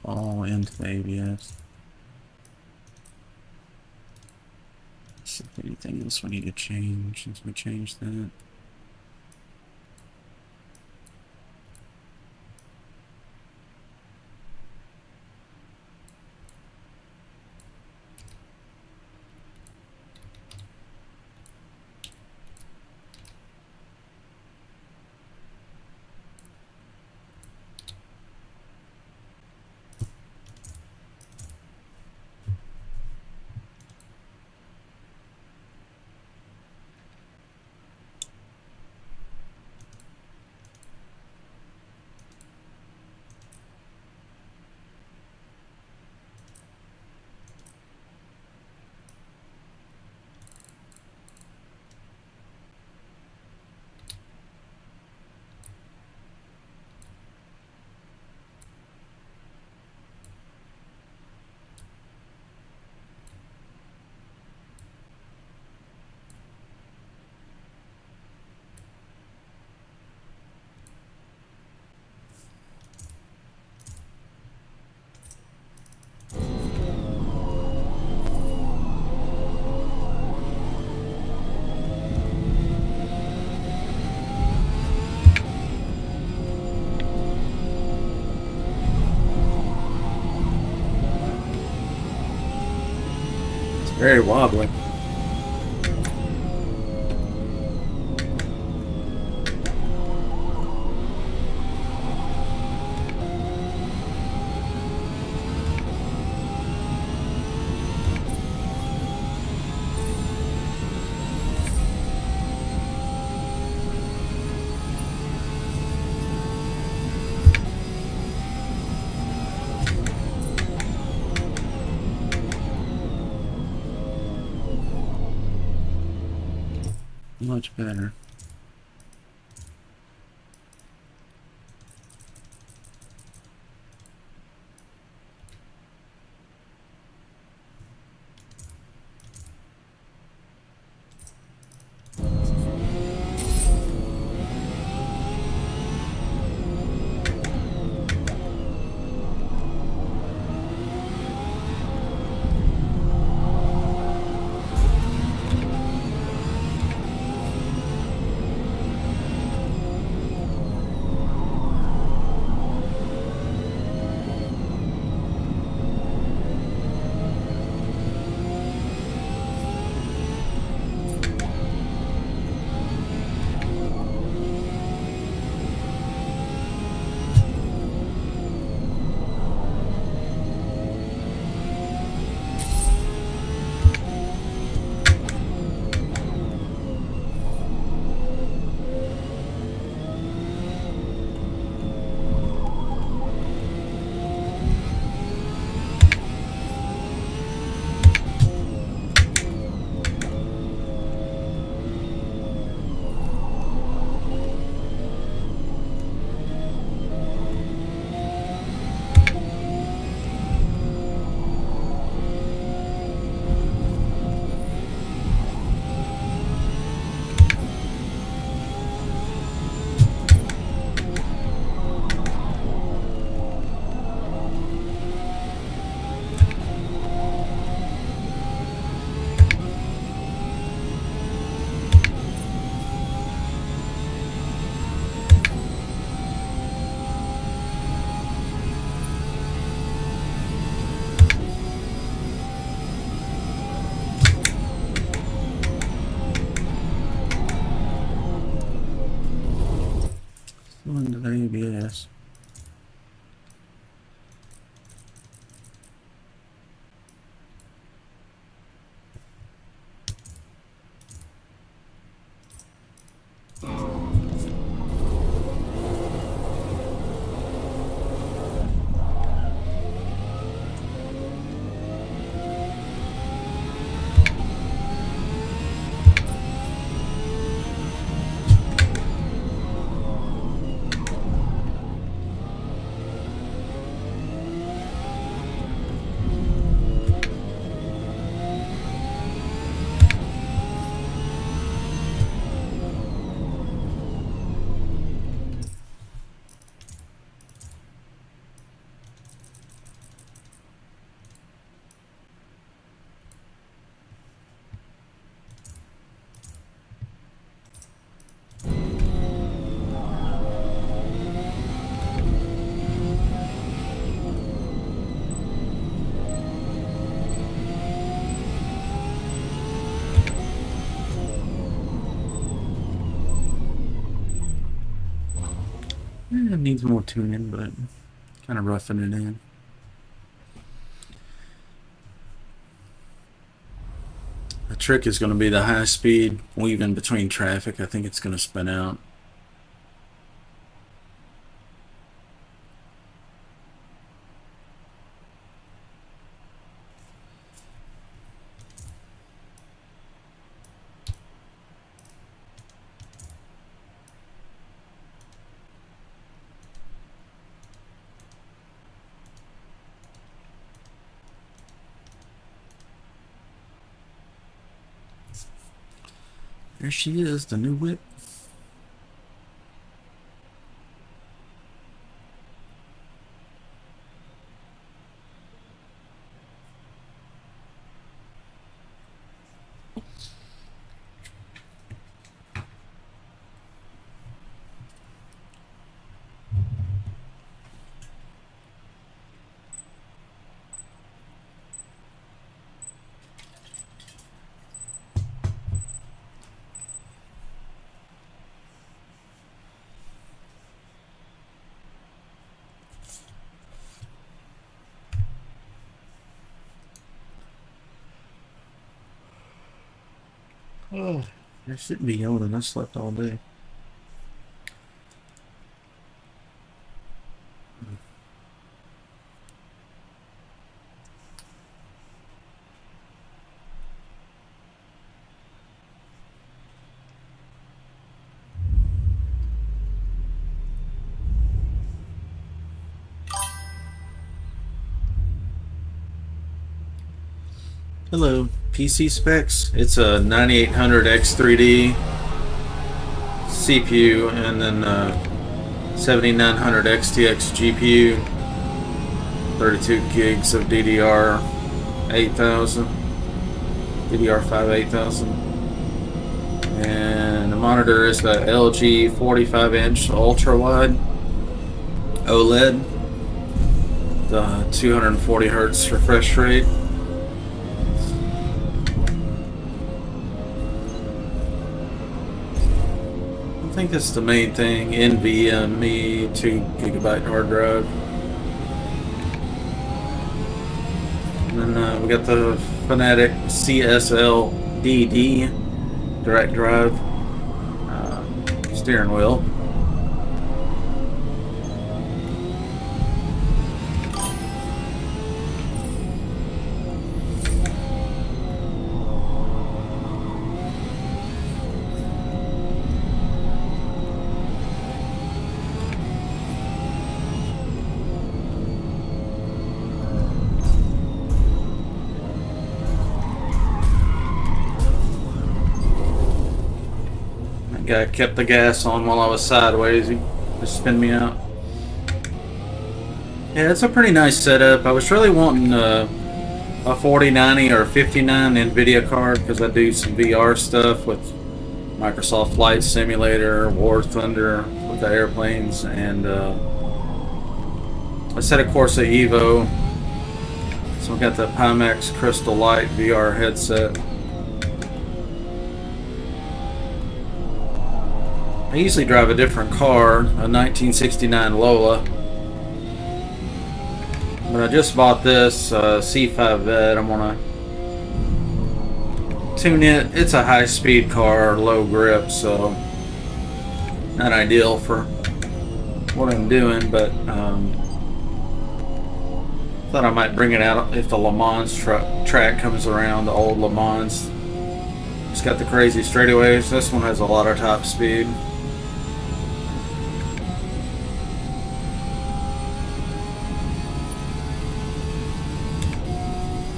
All into the ABS. Let's see if anything else we need to change since we changed that. Very wobbly. Much better. Into the ABS. It needs more tuning, but kind of roughing it in. The trick is going to be the high speed weaving between traffic. I think it's going to spin out. There she is, the new whip. Oh, I shouldn't be yawning. I slept all day. Hello, PC specs. It's a 9800 X3D CPU and then 7900 XTX GPU, 32 gigs of DDR 8000, DDR5 8000, and the monitor is the LG 45-inch ultra wide OLED, the 240 hertz refresh rate. I think that's the main thing. NVMe 2 GB hard drive. And then we got the Fnatic CSL DD direct drive steering wheel. Guy kept the gas on while I was sideways. He just spin me out. Yeah, it's a pretty nice setup. I was really wanting a 4090 or 59 NVIDIA card because I do some VR stuff with Microsoft Flight Simulator, War Thunder with the airplanes, and I set a course at Evo. So I've got the Pimax Crystal Light VR headset. I usually drive a different car, a 1969 Lola. But I just bought this C5 Vet. I'm gonna tune it. It's a high-speed car, low grip, so not ideal for what I'm doing. But thought I might bring it out if the Le Mans track comes around. The old Le Mans. It's got the crazy straightaways. This one has a lot of top speed.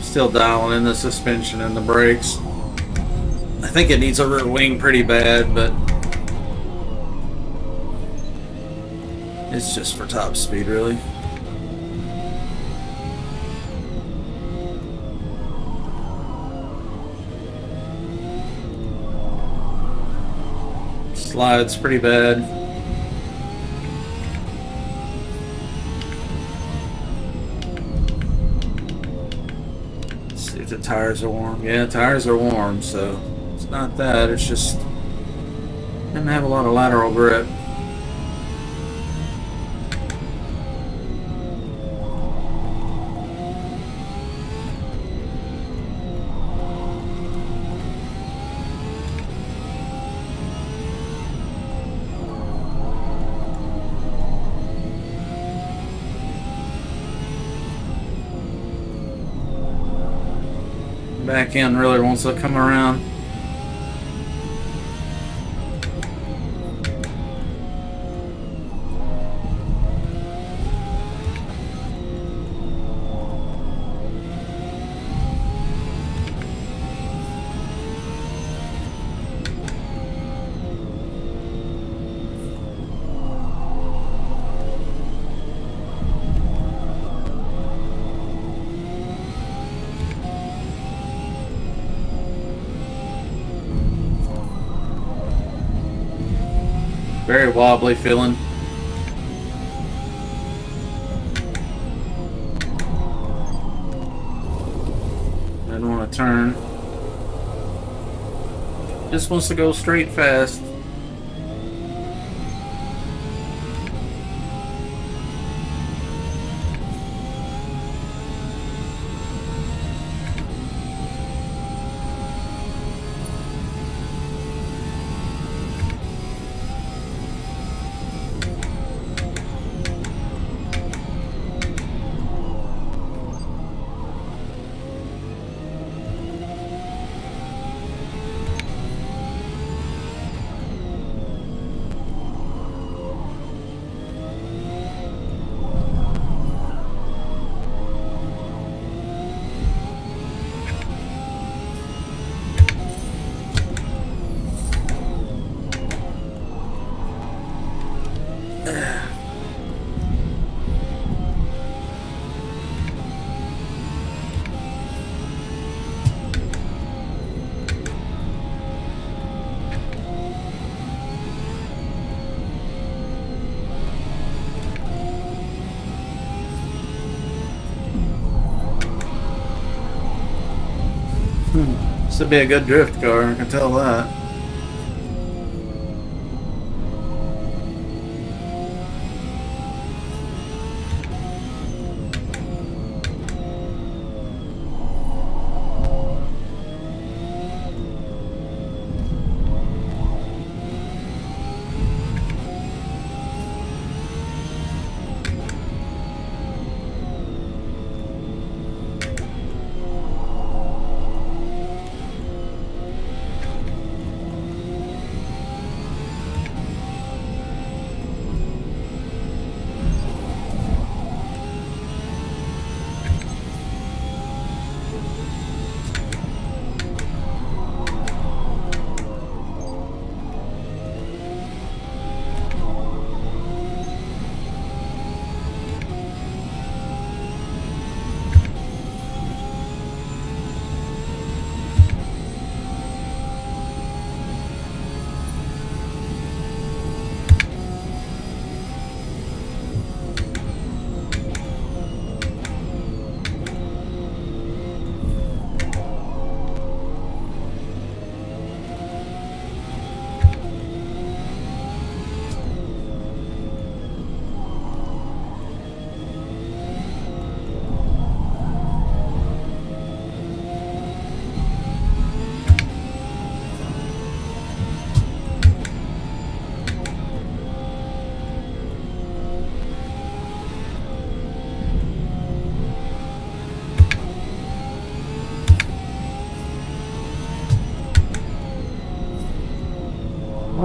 Still dialing in the suspension and the brakes. I think it needs a rear wing pretty bad, but it's just for top speed, really. Slides pretty bad. Let's see if the tires are warm. Yeah, tires are warm, so it's not that. It's just doesn't have a lot of lateral grip. Back end really wants to come around. Very wobbly feeling. Doesn't want to turn. Just wants to go straight fast. This would be a good drift car, I can tell that.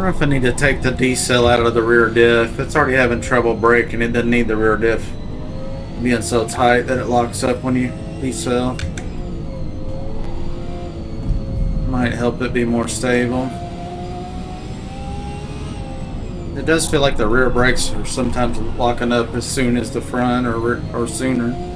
wonder if I need to take the decel out of the rear diff. It's already having trouble braking. It doesn't need the rear diff being so tight that it locks up when you decel. Might help it be more stable. It does feel like the rear brakes are sometimes locking up as soon as the front or sooner.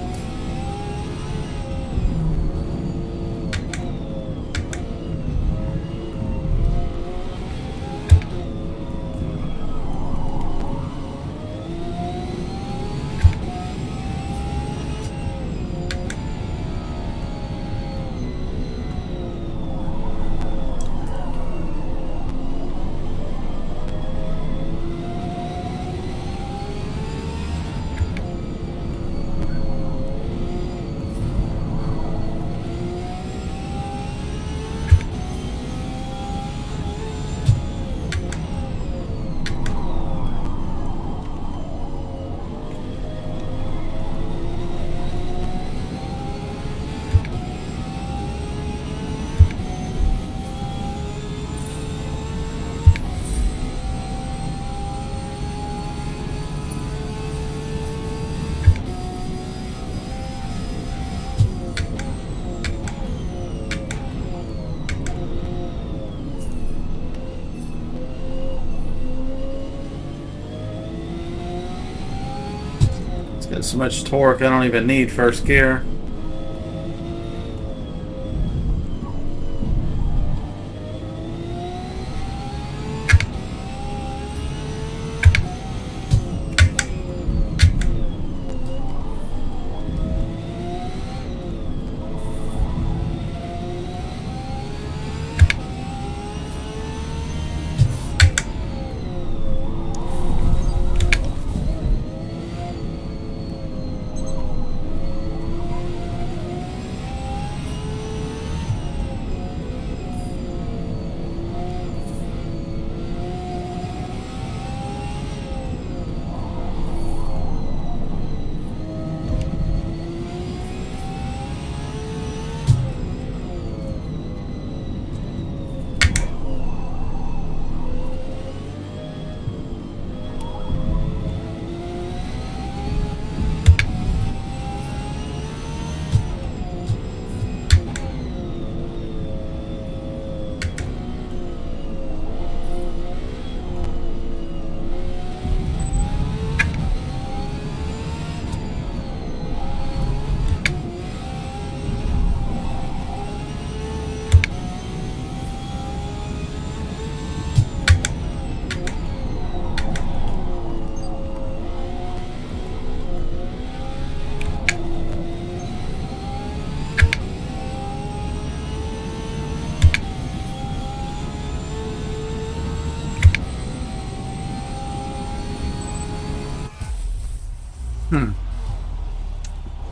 It's got so much torque I don't even need first gear.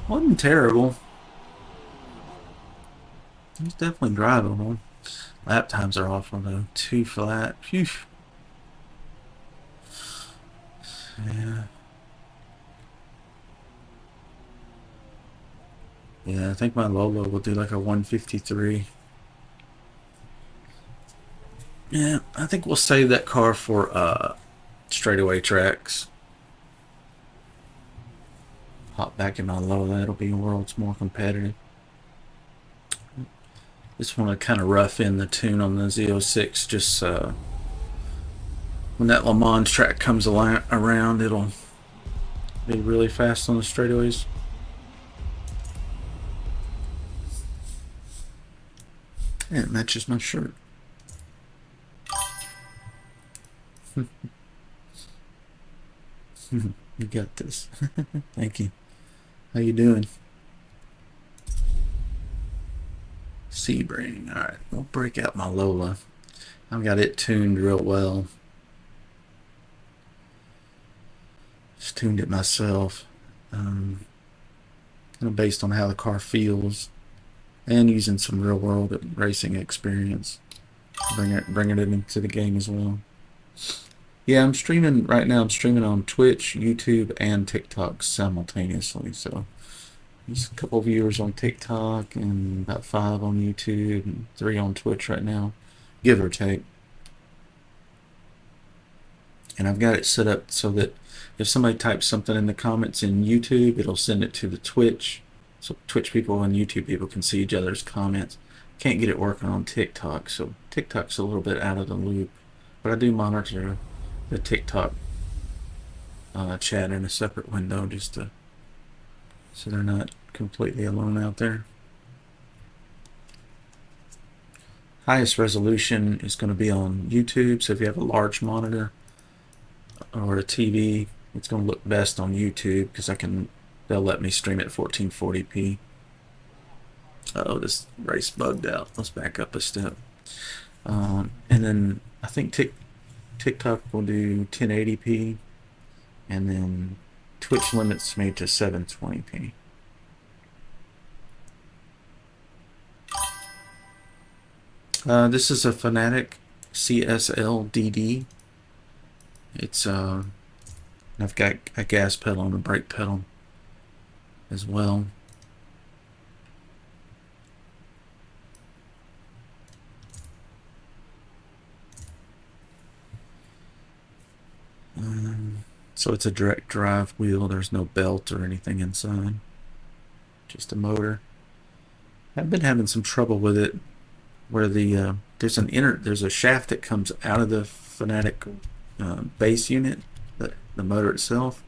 Wasn't terrible. It's definitely drivable. Lap times are awful though. Too flat. Phew. Yeah. Yeah, I think my Lola will do like a 153. Yeah, I think we'll save that car for straightaway tracks. Hop back in my Lola, it'll be worlds more competitive. Just want to kind of rough in the tune on the Z06, just when that Le Mans track comes around, it'll be really fast on the straightaways. Yeah, it matches my shirt. You got this. Thank you. How you doing? Sebring. Alright, we'll break out my Lola. I've got it tuned real well. Just tuned it myself. Kind of based on how the car feels. And using some real world racing experience. Bringing it into the game as well. Yeah, I'm streaming right now. I'm streaming on Twitch, YouTube, and TikTok simultaneously. So there's a couple viewers on TikTok and about 5 on YouTube and 3 on Twitch right now, give or take. And I've got it set up so that if somebody types something in the comments in YouTube, it'll send it to the Twitch. So Twitch people and YouTube people can see each other's comments. Can't get it working on TikTok, so TikTok's a little bit out of the loop. But I do monitor the TikTok chat in a separate window just to so they're not completely alone out there. Highest resolution is going to be on YouTube, so if you have a large monitor or a TV, it's going to look best on YouTube because they'll let me stream it 1440p. Oh, this race bugged out. Let's back up a step. And then I think TikTok will do 1080p, and then Twitch limits me to 720p. This is a Fanatic CSL-DD. It's I've got a gas pedal and a brake pedal as well. So it's a direct drive wheel. There's no belt or anything inside. Just a motor. I've been having some trouble with it where the there's a shaft that comes out of the Fanatic base unit, the motor itself,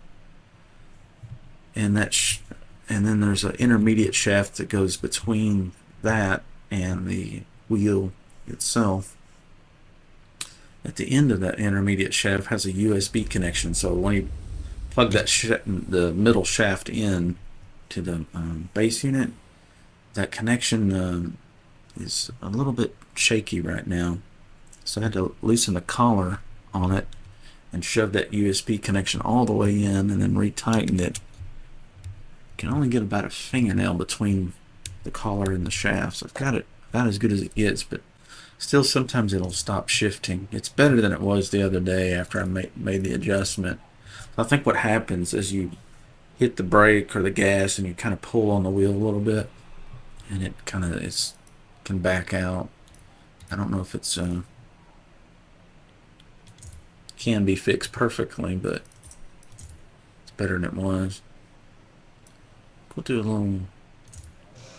and and then there's an intermediate shaft that goes between that and the wheel itself. At the end of that intermediate shaft has a USB connection, so when you plug the middle shaft in to the base unit, that connection is a little bit shaky right now. So I had to loosen the collar on it and shove that USB connection all the way in and then retighten it. You can only get about a fingernail between the collar and the shaft. So I've got it about as good as it gets, but still sometimes it'll stop shifting. It's better than it was the other day after I made the adjustment. So I think what happens is you hit the brake or the gas and you kind of pull on the wheel a little bit, and it kind of can back out. I don't know if it's can be fixed perfectly, but it's better than it was. We'll do a little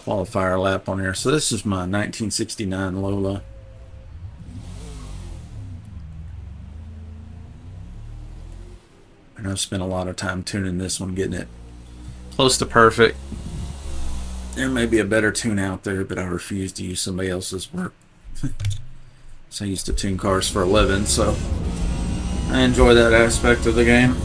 qualifier lap on here. So this is my 1969 Lola. And I've spent a lot of time tuning this one, getting it close to perfect. There may be a better tune out there, but I refuse to use somebody else's work. So I used to tune cars for a living, so I enjoy that aspect of the game.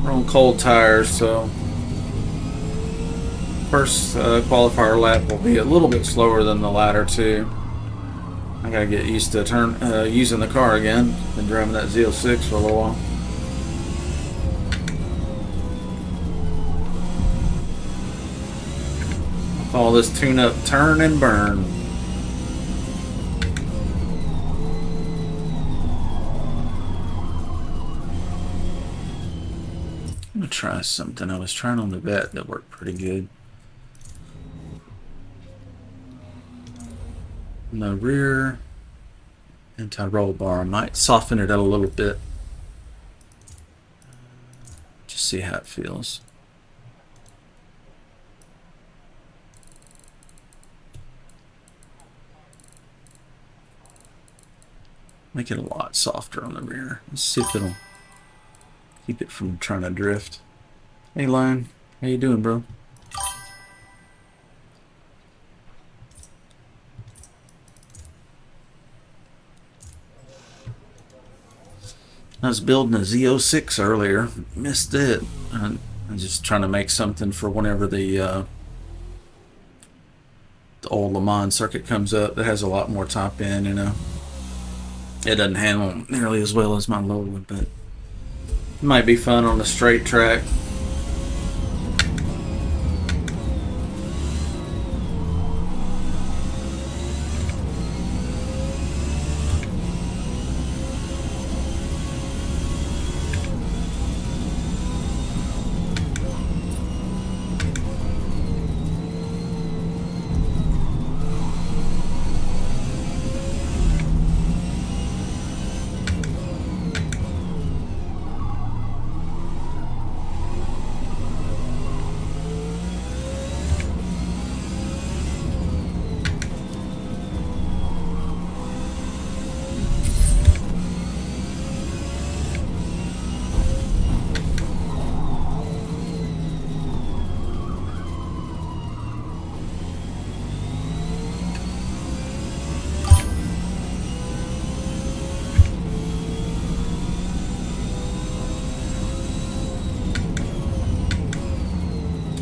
We're on cold tires, so first qualifier lap will be a little bit slower than the latter two. I gotta get used to using the car again. Been driving that Z06 for a little while. I call this tune-up turn and burn. I'm gonna try something. I was trying on the vet that worked pretty good. And the rear anti-roll bar, I might soften it out a little bit. Just see how it feels. Make it a lot softer on the rear. Let's see if it'll keep it from trying to drift. Hey Lion, how you doing, bro? I was building a Z06 earlier, missed it. I'm just trying to make something for whenever the old Le Mans circuit comes up that has a lot more top end, you know. It doesn't handle nearly as well as my Lola, but it might be fun on the straight track.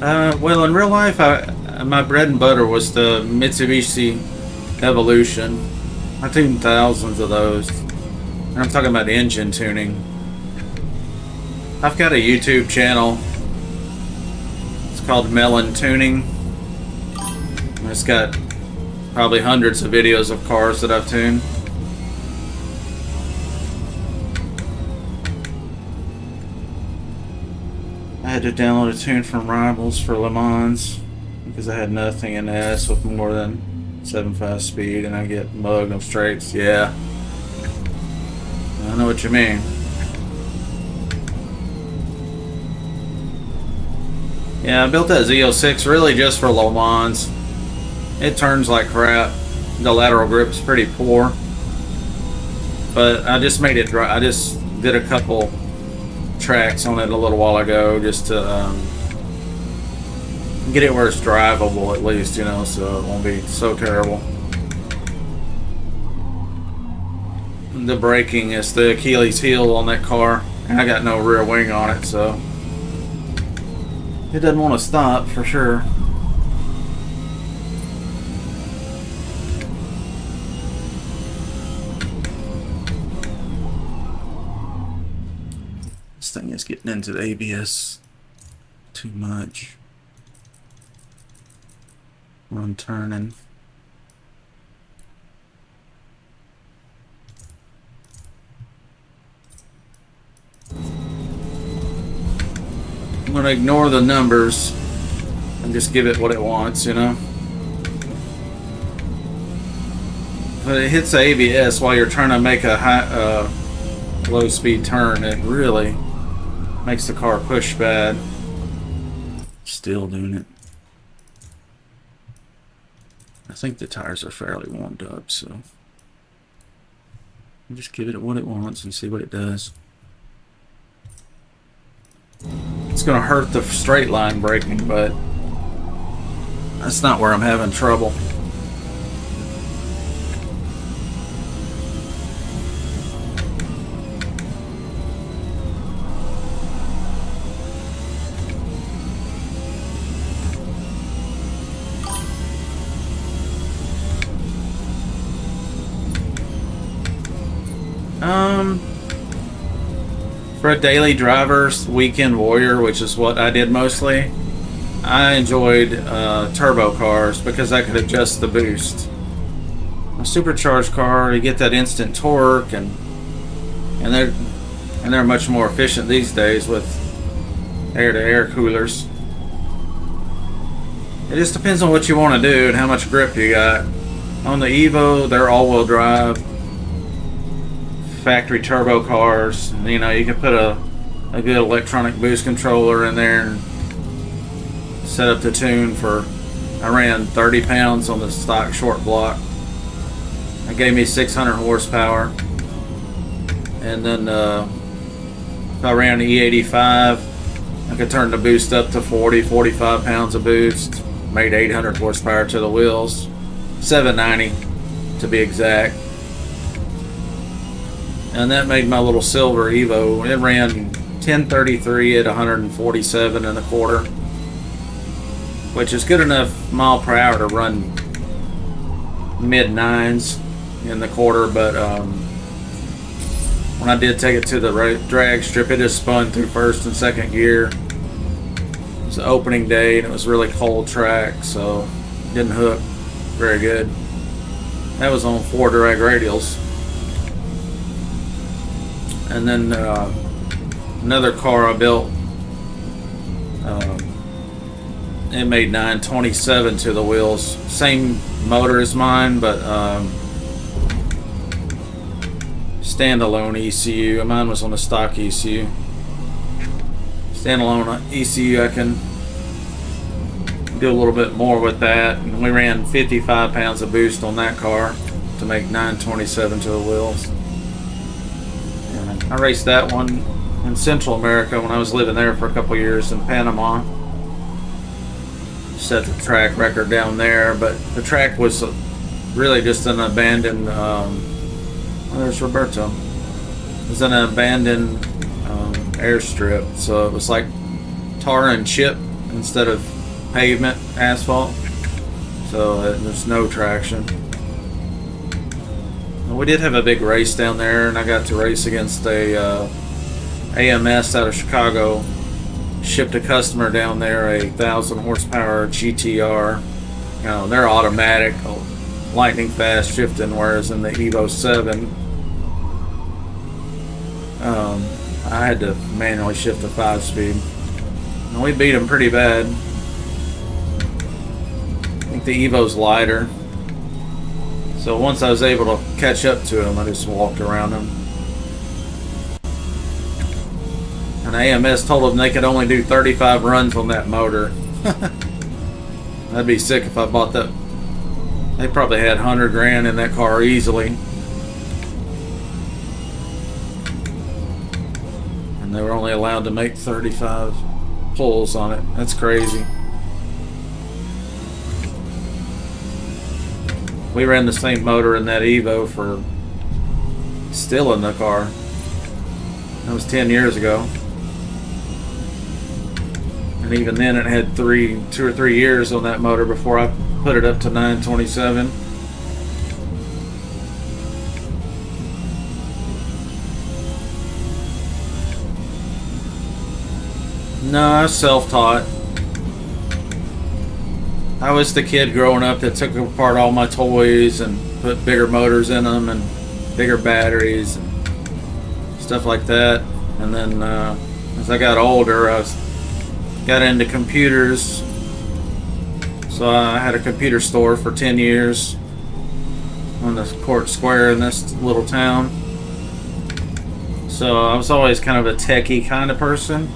Well, in real life, my bread and butter was the Mitsubishi Evolution. I tuned thousands of those. And I'm talking about engine tuning. I've got a YouTube channel. It's called Melon Tuning. And it's got probably hundreds of videos of cars that I've tuned. I had to download a tune from Rivals for Le Mans because I had nothing in S with more than 7.5 speed, and I get mugged on straights. Yeah, I know what you mean. Yeah, I built that Z06 really just for Le Mans. It turns like crap. The lateral grip's pretty poor, but I just made it dry. I just did a couple tracks on it a little while ago just to get it where it's drivable at least, you know, so it won't be so terrible. The braking is the Achilles heel on that car, and I got no rear wing on it, so it doesn't want to stop for sure. This thing is getting into the ABS too much. I'm turning. I'm gonna ignore the numbers and just give it what it wants, you know. But it hits the ABS while you're trying to make a high, low speed turn. It really makes the car push bad. Still doing it. I think the tires are fairly warmed up, so I'll just give it what it wants and see what it does. It's gonna hurt the straight line braking, but that's not where I'm having trouble. For a daily driver's weekend warrior, which is what I did mostly, I enjoyed turbo cars because I could adjust the boost. A supercharged car, you get that instant torque, and they're much more efficient these days with air-to-air coolers. It just depends on what you want to do and how much grip you got. On the Evo, they're all-wheel drive. Factory turbo cars, you know, you can put a good electronic boost controller in there and set up the tune for. I ran 30 pounds on the stock short block. It gave me 600 horsepower, and then if I ran E85, I could turn the boost up to 45 pounds of boost. Made 800 horsepower to the wheels, 790 to be exact. And that made my little silver Evo. It ran 1033 at 147 and a quarter, which is good enough mile per hour to run mid nines in the quarter. But when I did take it to the drag strip, it just spun through first and second gear. It was the opening day and it was really cold track, so it didn't hook very good. That was on 4 drag radials. And then another car I built, it made 927 to the wheels. Same motor as mine, but standalone ECU. Mine was on the stock ECU. Standalone ECU, I can do a little bit more with that. And we ran 55 pounds of boost on that car to make 927 to the wheels. I raced that one in Central America when I was living there for a couple years in Panama. Set the track record down there, but the track was really just an abandoned. There's Roberto. It was an abandoned airstrip, so it was like tar and chip instead of pavement, asphalt. So there's no traction. We did have a big race down there, and I got to race against a AMS out of Chicago. Shipped a customer down there a 1,000 horsepower GTR. You know, they're automatic, lightning fast shifting, whereas in the Evo 7, I had to manually shift to 5-speed. And we beat them pretty bad. I think the Evo's lighter. So once I was able to catch up to him, I just walked around him. And AMS told them they could only do 35 runs on that motor. I'd be sick if I bought that. They probably had 100 grand in that car easily. And they were only allowed to make 35 pulls on it. That's crazy. We ran the same motor in that Evo for still in the car. That was 10 years ago. And even then it had 2 or 3 years on that motor before I put it up to 927. No, I was self-taught. I was the kid growing up that took apart all my toys and put bigger motors in them and bigger batteries and stuff like that. And then as I got older, I got into computers. So I had a computer store for 10 years on the Court Square in this little town. So I was always kind of a techie kind of person.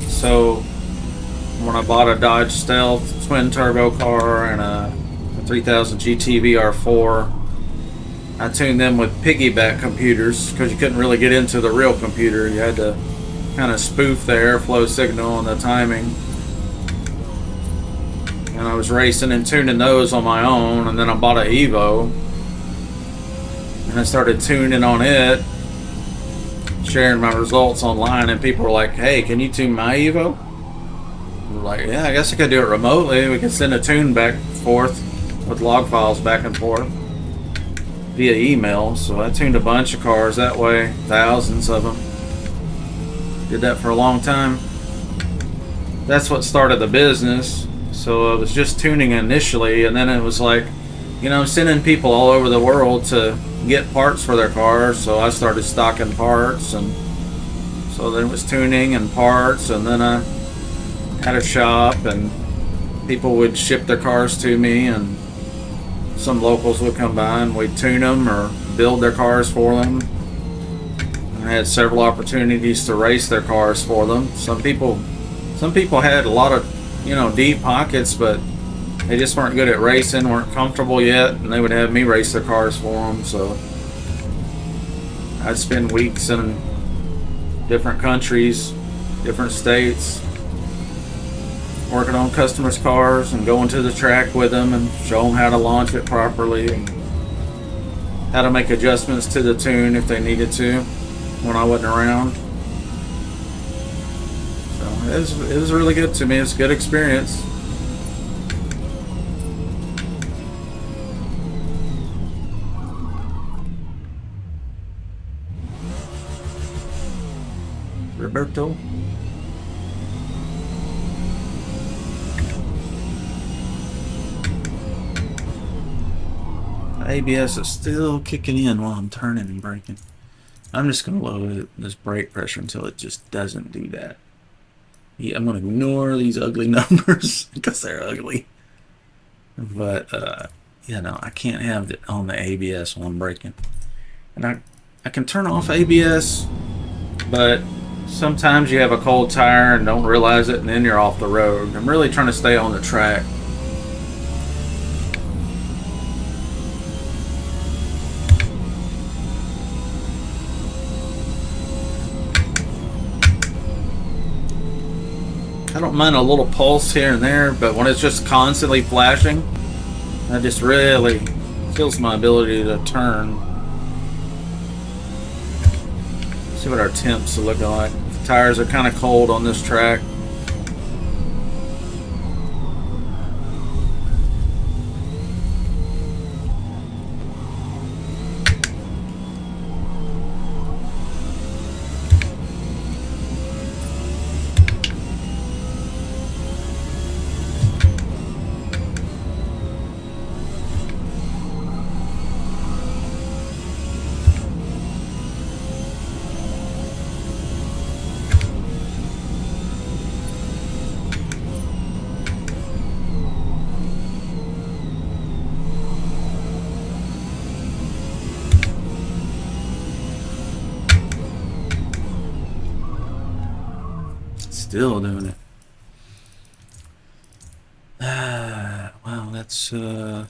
So when I bought a Dodge Stealth twin turbo car and a 3000 GT VR4, I tuned them with piggyback computers because you couldn't really get into the real computer. You had to kind of spoof the airflow signal and the timing. And I was racing and tuning those on my own, and then I bought an Evo and I started tuning on it, sharing my results online, and people were like, "Hey, can you tune my Evo?" I'm like, "Yeah, I guess I could do it remotely. We could send a tune back and forth with log files back and forth via email." So I tuned a bunch of cars that way, thousands of them. Did that for a long time. That's what started the business. So I was just tuning initially, and then it was like, you know, sending people all over the world to get parts for their cars. So I started stocking parts, and so then it was tuning and parts, and then I had a shop, and people would ship their cars to me, and some locals would come by and we'd tune them or build their cars for them. I had several opportunities to race their cars for them. Some people had a lot of, you know, deep pockets, but they just weren't good at racing, weren't comfortable yet, and they would have me race their cars for them. So I'd spend weeks in different countries, different states, working on customers' cars and going to the track with them and show them how to launch it properly and how to make adjustments to the tune if they needed to when I wasn't around. So it was really good to me. It's a good experience. Roberto. ABS is still kicking in while I'm turning and braking. I'm just going to lower this brake pressure until it just doesn't do that. Yeah, I'm going to ignore these ugly numbers because they're ugly. But, you know, I can't have it on the ABS while I'm braking. And I can turn off ABS, but sometimes you have a cold tire and don't realize it, and then you're off the road. I'm really trying to stay on the track. I don't mind a little pulse here and there, but when it's just constantly flashing, that just really kills my ability to turn. Let's see what our temps are looking like. Tires are kind of cold on this track. Still doing it. Wow, that's really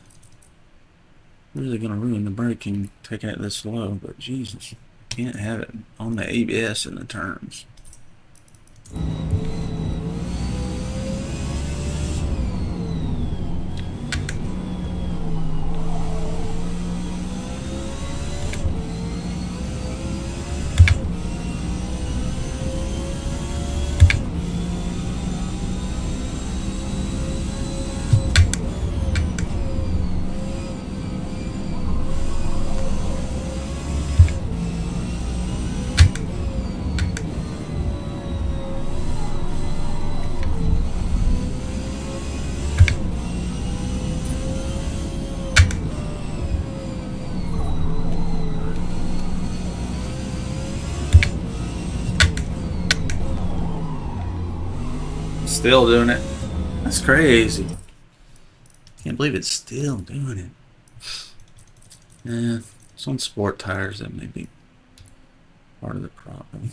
gonna ruin the braking taking it this slow, but Jesus, can't have it on the ABS in the turns. Still doing it. That's crazy. Can't believe it's still doing it. Yeah, it's on sport tires. That may be part of the problem.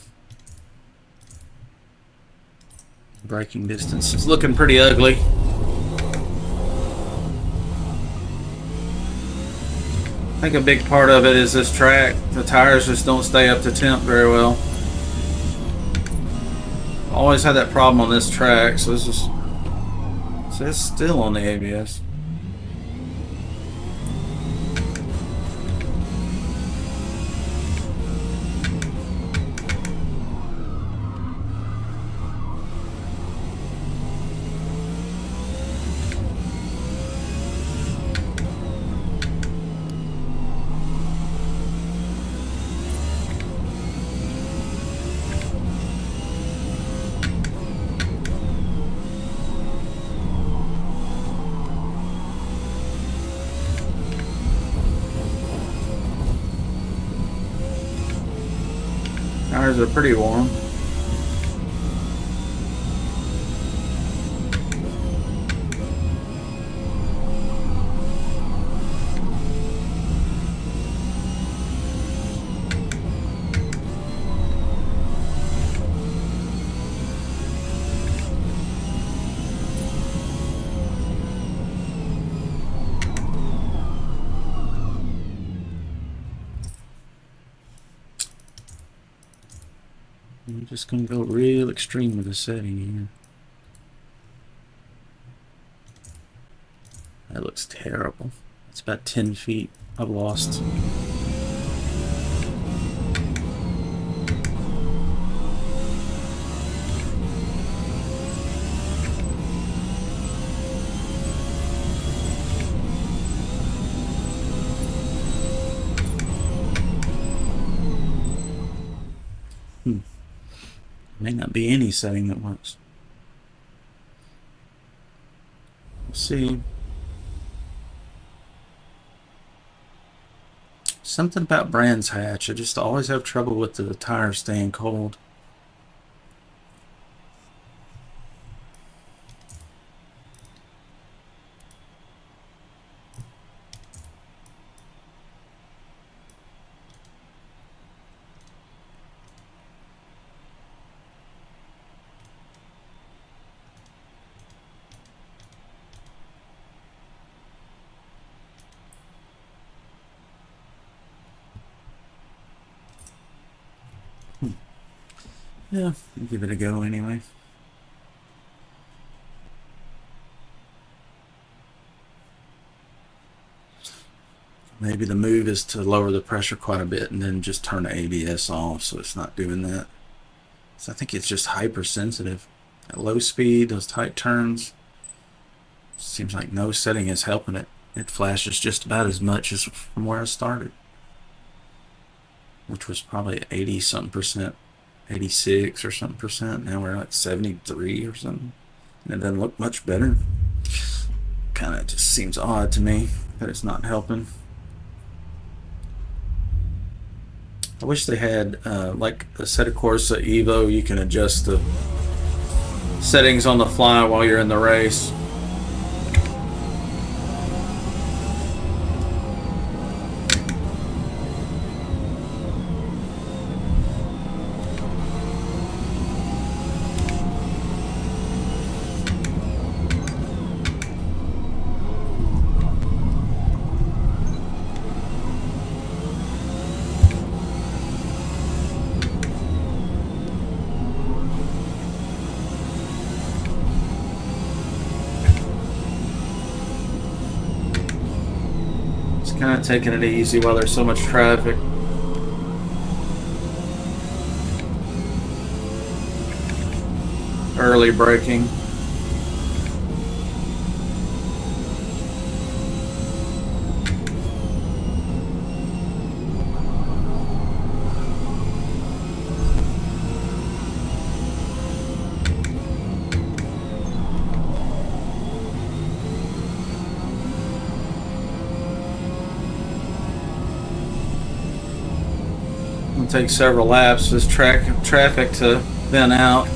Braking distance is looking pretty ugly. I think a big part of it is this track. The tires just don't stay up to temp very well. Always had that problem on this track, so this is, so it's still on the ABS. Tires are pretty warm. I'm just gonna go real extreme with the setting here. That looks terrible. It's about 10 feet I've lost. May not be any setting that works. Let's see. Something about Brands Hatch. I just always have trouble with the tires staying cold. Yeah, I'll give it a go anyway. Maybe the move is to lower the pressure quite a bit and then just turn the ABS off so it's not doing that. So I think it's just hypersensitive. At low speed, those tight turns, seems like no setting is helping it. It flashes just about as much as from where I started, which was probably 80 something percent, 86 or something percent. Now we're like 73 or something, and it doesn't look much better. Kind of just seems odd to me that it's not helping. I wish they had like a set of Corsa Evo. You can adjust the settings on the fly while you're in the race. Kind of taking it easy while there's so much traffic. Early braking. It'll take several laps for this traffic to thin out.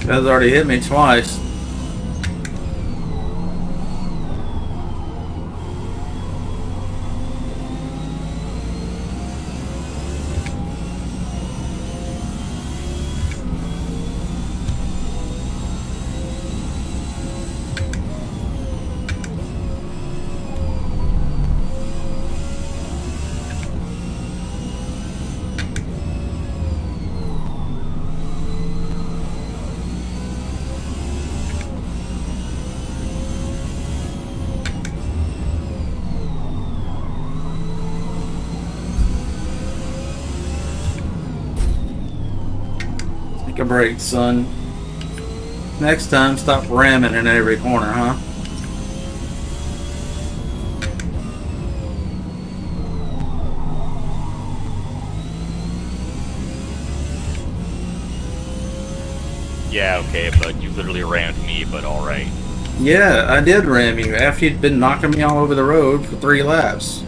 That's already hit me twice. Take a break, son. Next time, stop ramming in every corner, huh? Yeah, okay, but you literally rammed me, but alright. Yeah, I did ram you after you'd been knocking me all over the road for 3 laps.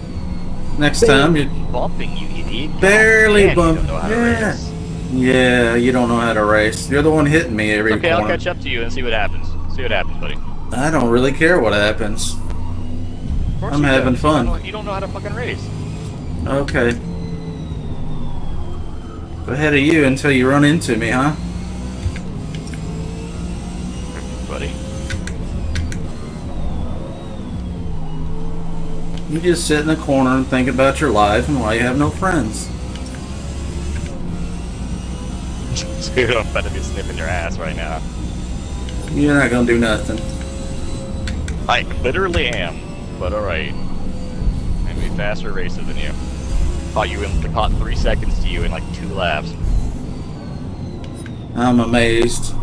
Next time, you Bumping, you idiot. God barely damn, you bump. don't know how to Yeah. race. Yeah, you don't know how to race. You're the one hitting me every Okay, I'll corner. catch up to you and see what happens. See what happens, buddy. I don't really care what happens. Of course I'm you having don't. fun. You don't know how to fucking race. Okay. Ahead of you until you run into me, huh? Buddy. You just sit in the corner and think about your life and why you have no friends. Dude, I'm about to be sniffing your ass right now. You're not gonna do nothing. I literally am, but alright. I'm a faster racer than you. Caught 3 seconds to you in like 2 laps. I'm amazed.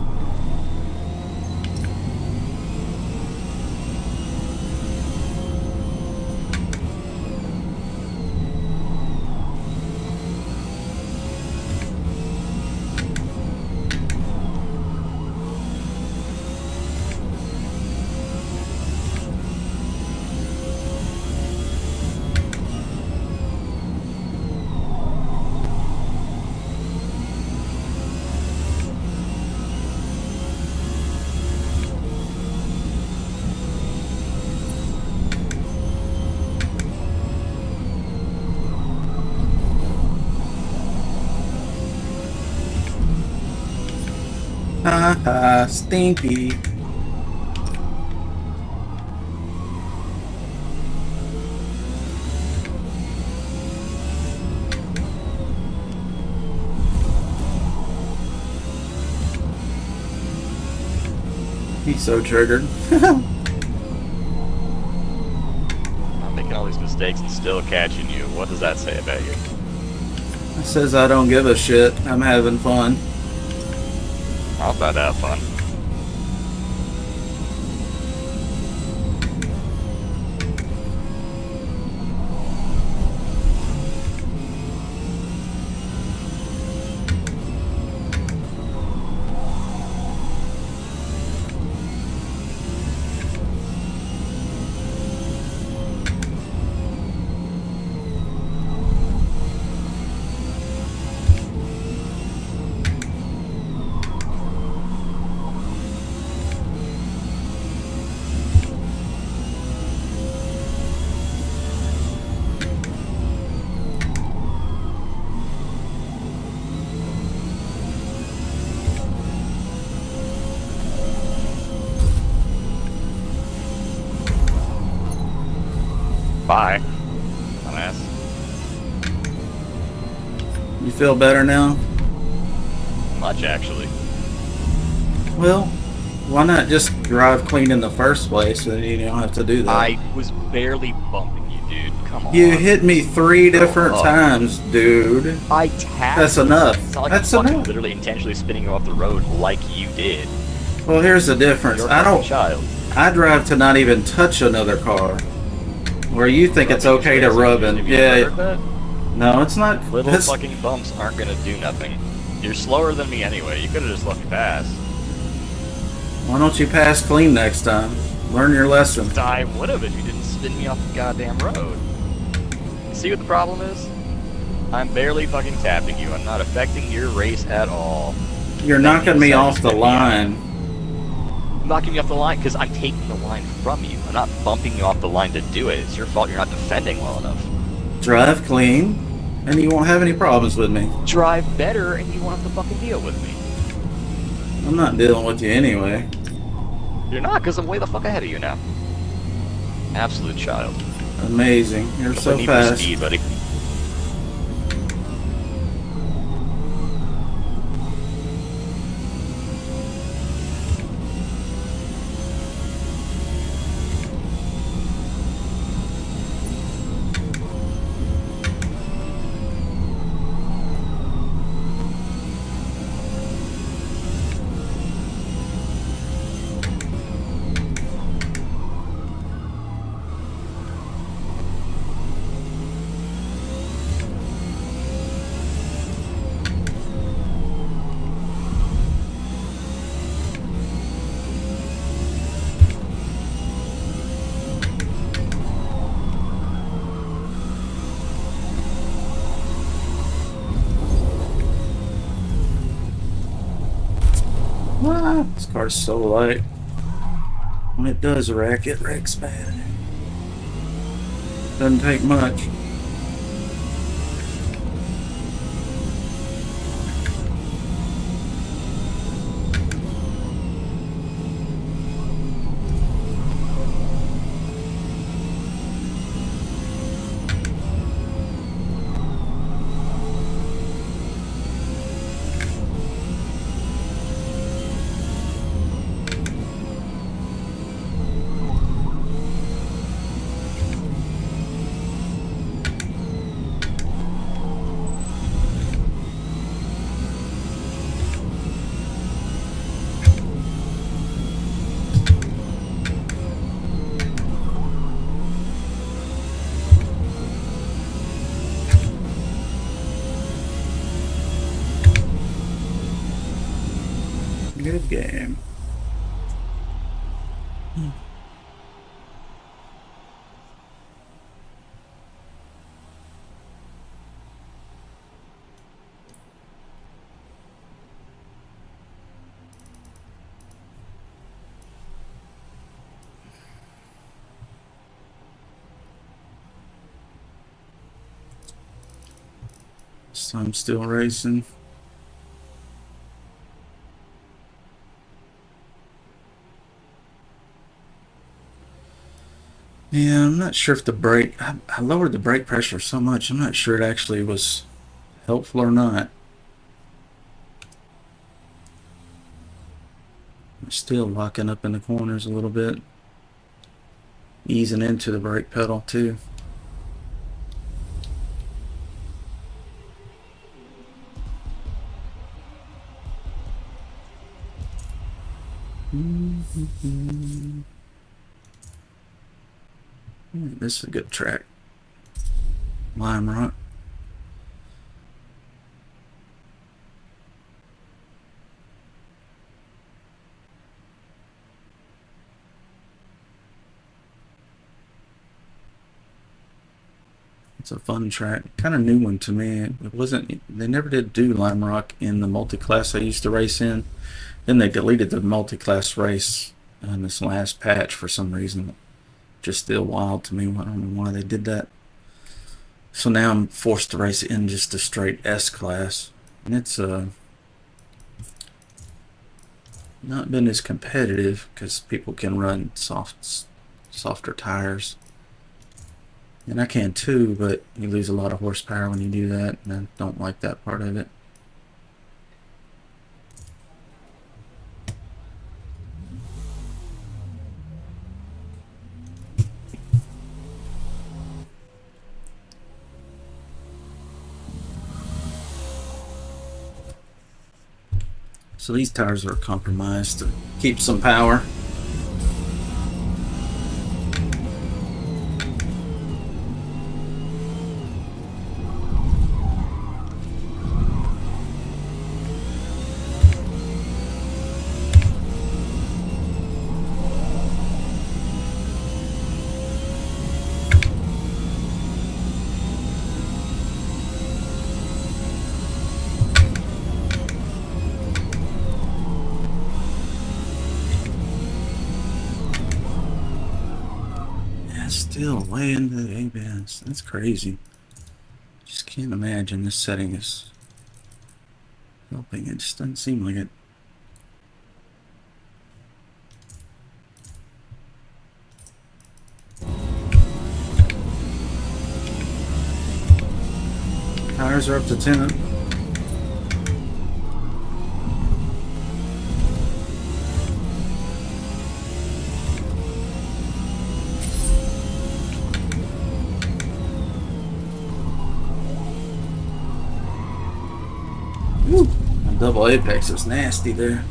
Ha ha, stinky. He's so triggered. I'm making all these mistakes and still catching you. What does that say about you? It says I don't give a shit. I'm having fun. I'll about to have fun. Bye. Dumbass. You feel better now? Much, actually. Well, why not just drive clean in the first place and you don't have to do that? I was barely bumping you, dude. Come on. You hit me 3 different up. times, dude. I tapped. That's enough. It's not like That's I'm fucking enough. literally intentionally spinning you off the road like you did. Well, here's the difference. You're a I fucking don't. child. I drive to not even touch another car. Where you think it's Rubbing okay to your rub face. in. Have you ever heard Yeah. that? No, it's not. Little That's, fucking bumps aren't gonna do nothing. You're slower than me anyway. You could have just let me pass. why don't you pass clean next time? Learn your lesson. I would have if you didn't spin me off the goddamn road. You see what the problem is? I'm barely fucking tapping you. I'm not affecting your race at all. You're Then knocking you me decide to off the spin me out. line. I'm knocking you off the line because I'm taking the line from you. I'm not bumping you off the line to do it. It's your fault you're not defending well enough. Drive clean, and you won't have any problems with me. Drive better and you won't have to fucking deal with me. I'm not dealing with you anyway. You're not because I'm way the fuck ahead of you now. Absolute child. Amazing. You're so I need more fast. speed, buddy. car's so light. When it does wreck, it wrecks bad. Doesn't take much. Good game. So I'm still racing. Yeah, I'm not sure if the brake, I lowered the brake pressure so much, I'm not sure it actually was helpful or not. I'm still locking up in the corners a little bit. Easing into the brake pedal too. This is a good track. Lime Rock. It's a fun track. Kind of new one to me. It wasn't, they never did do Lime Rock in the multi-class I used to race in. Then they deleted the multi-class race in this last patch for some reason. Just still wild to me. I don't know why they did that. So now I'm forced to race it in just a straight S class. And it's not been as competitive because people can run softer tires. And I can too, but you lose a lot of horsepower when you do that, and I don't like that part of it. So these tires are compromised to keep some power. Still way into the A-bands. That's crazy. Just can't imagine this setting is helping. It just doesn't seem like it. Tires are up to 10. Double apex is nasty there.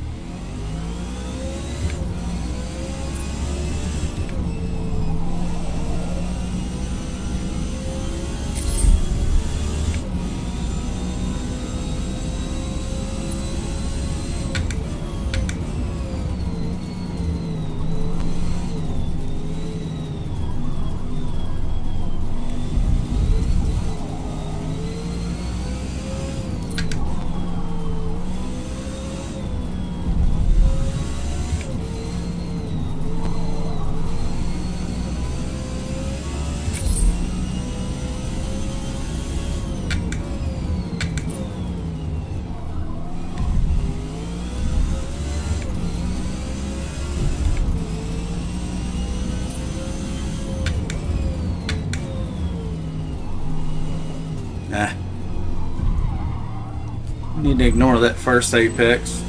Nah. Need to ignore that first apex.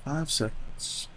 Five seconds.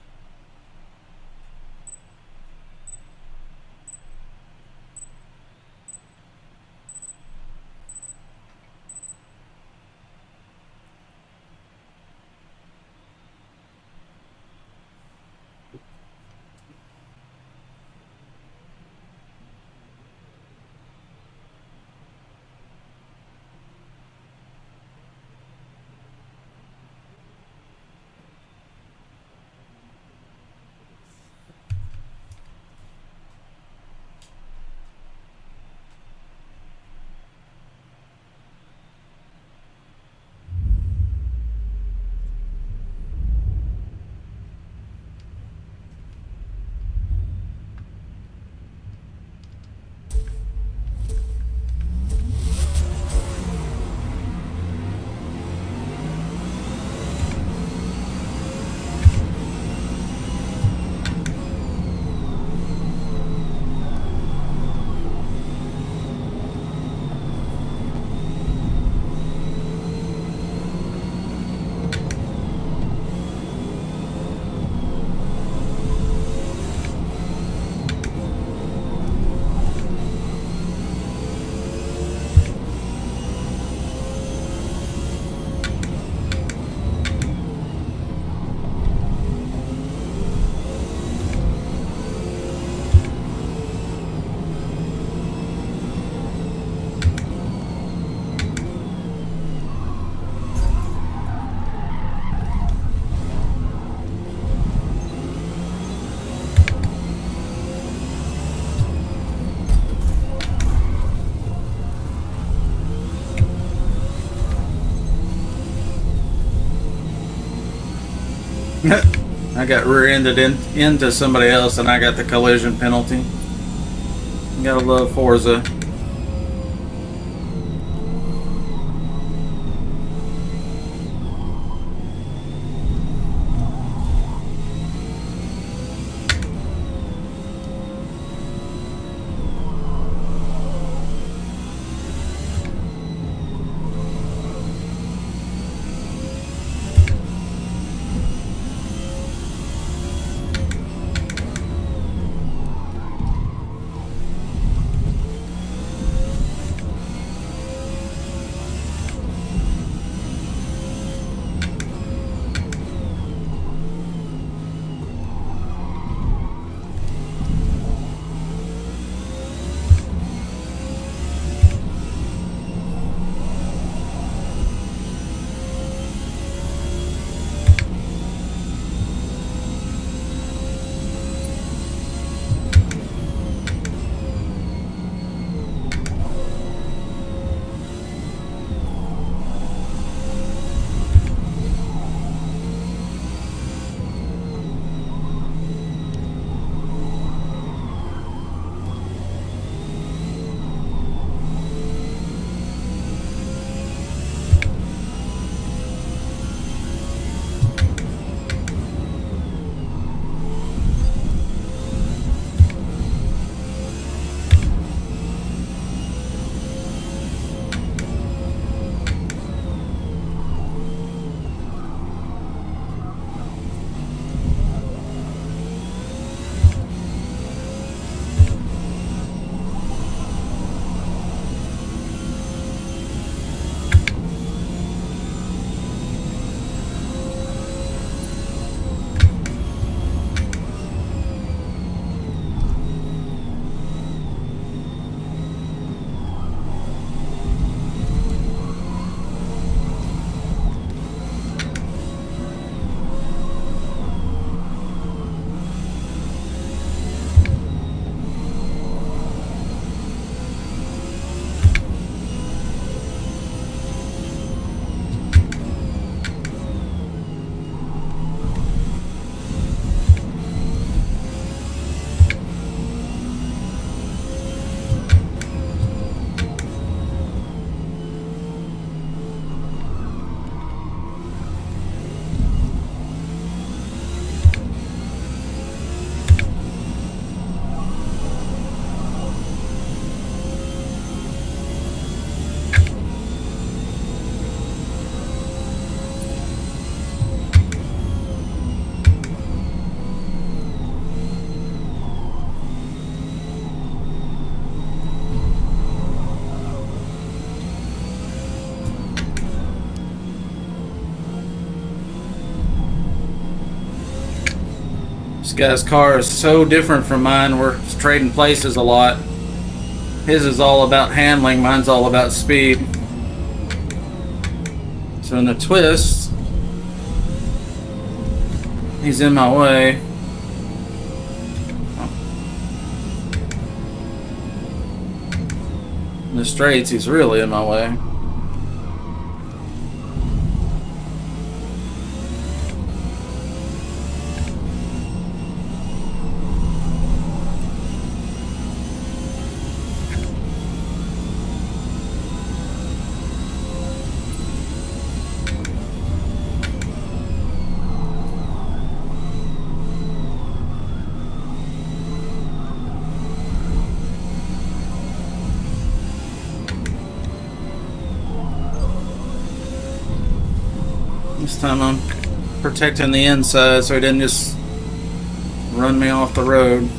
I got rear-ended into somebody else, and I got the collision penalty. You gotta love Forza. This guy's car is so different from mine. We're trading places a lot. His is all about handling, mine's all about speed. So in the twist, he's in my way. In the straights, he's really in my way. This time I'm protecting the inside so he didn't just run me off the road.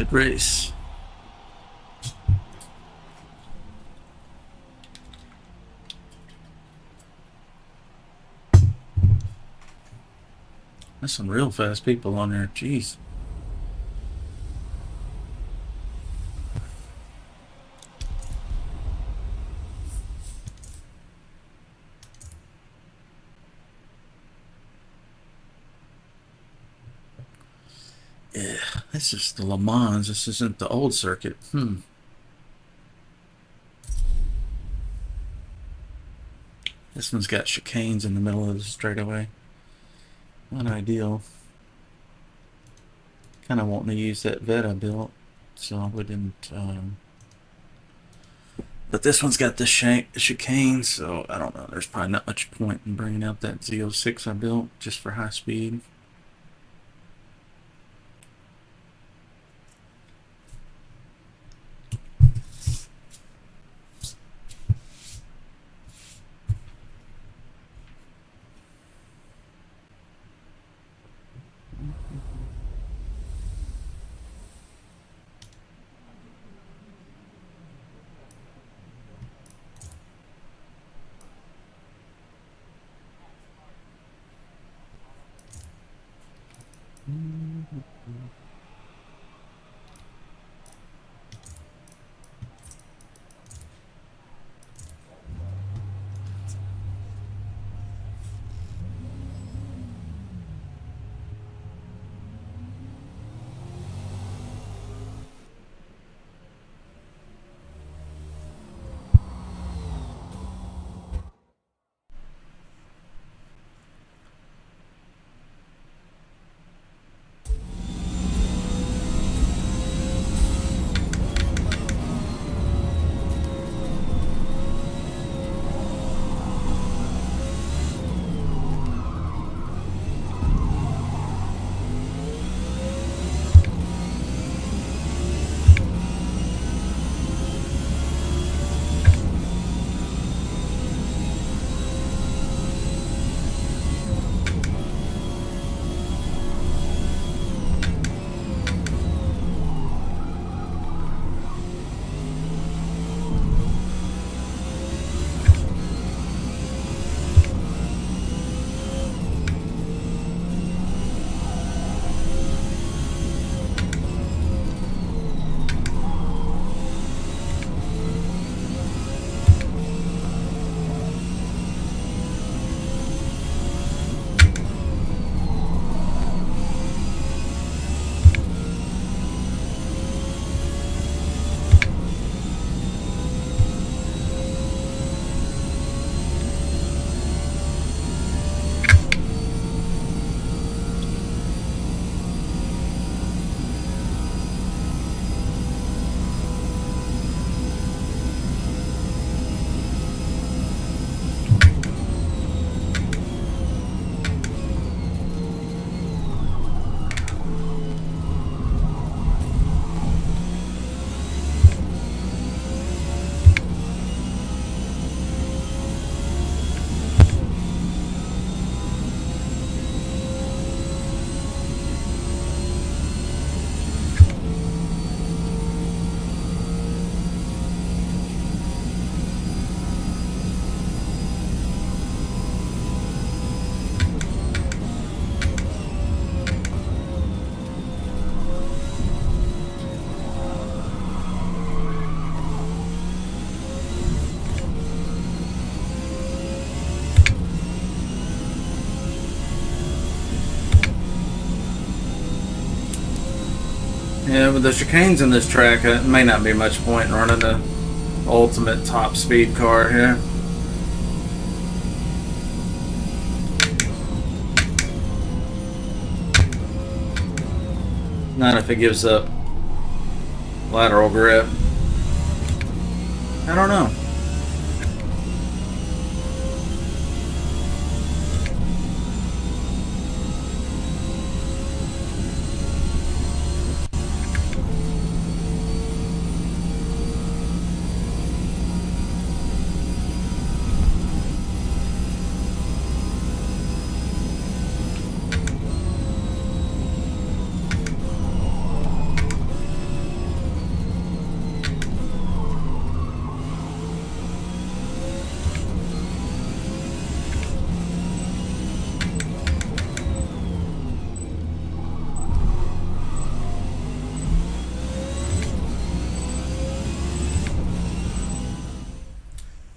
Good race. There's some real fast people on there. Jeez. Yeah, this is the Le Mans. This isn't the old circuit. This one's got chicanes in the middle of the straightaway. Not ideal. Kind of wanting to use that vet I built, so we didn't. But this one's got the chicane, so I don't know. There's probably not much point in bringing out that Z06 I built just for high speed. Yeah, with the chicanes in this track, it may not be much point in running the ultimate top speed car here. Not if it gives up lateral grip. I don't know.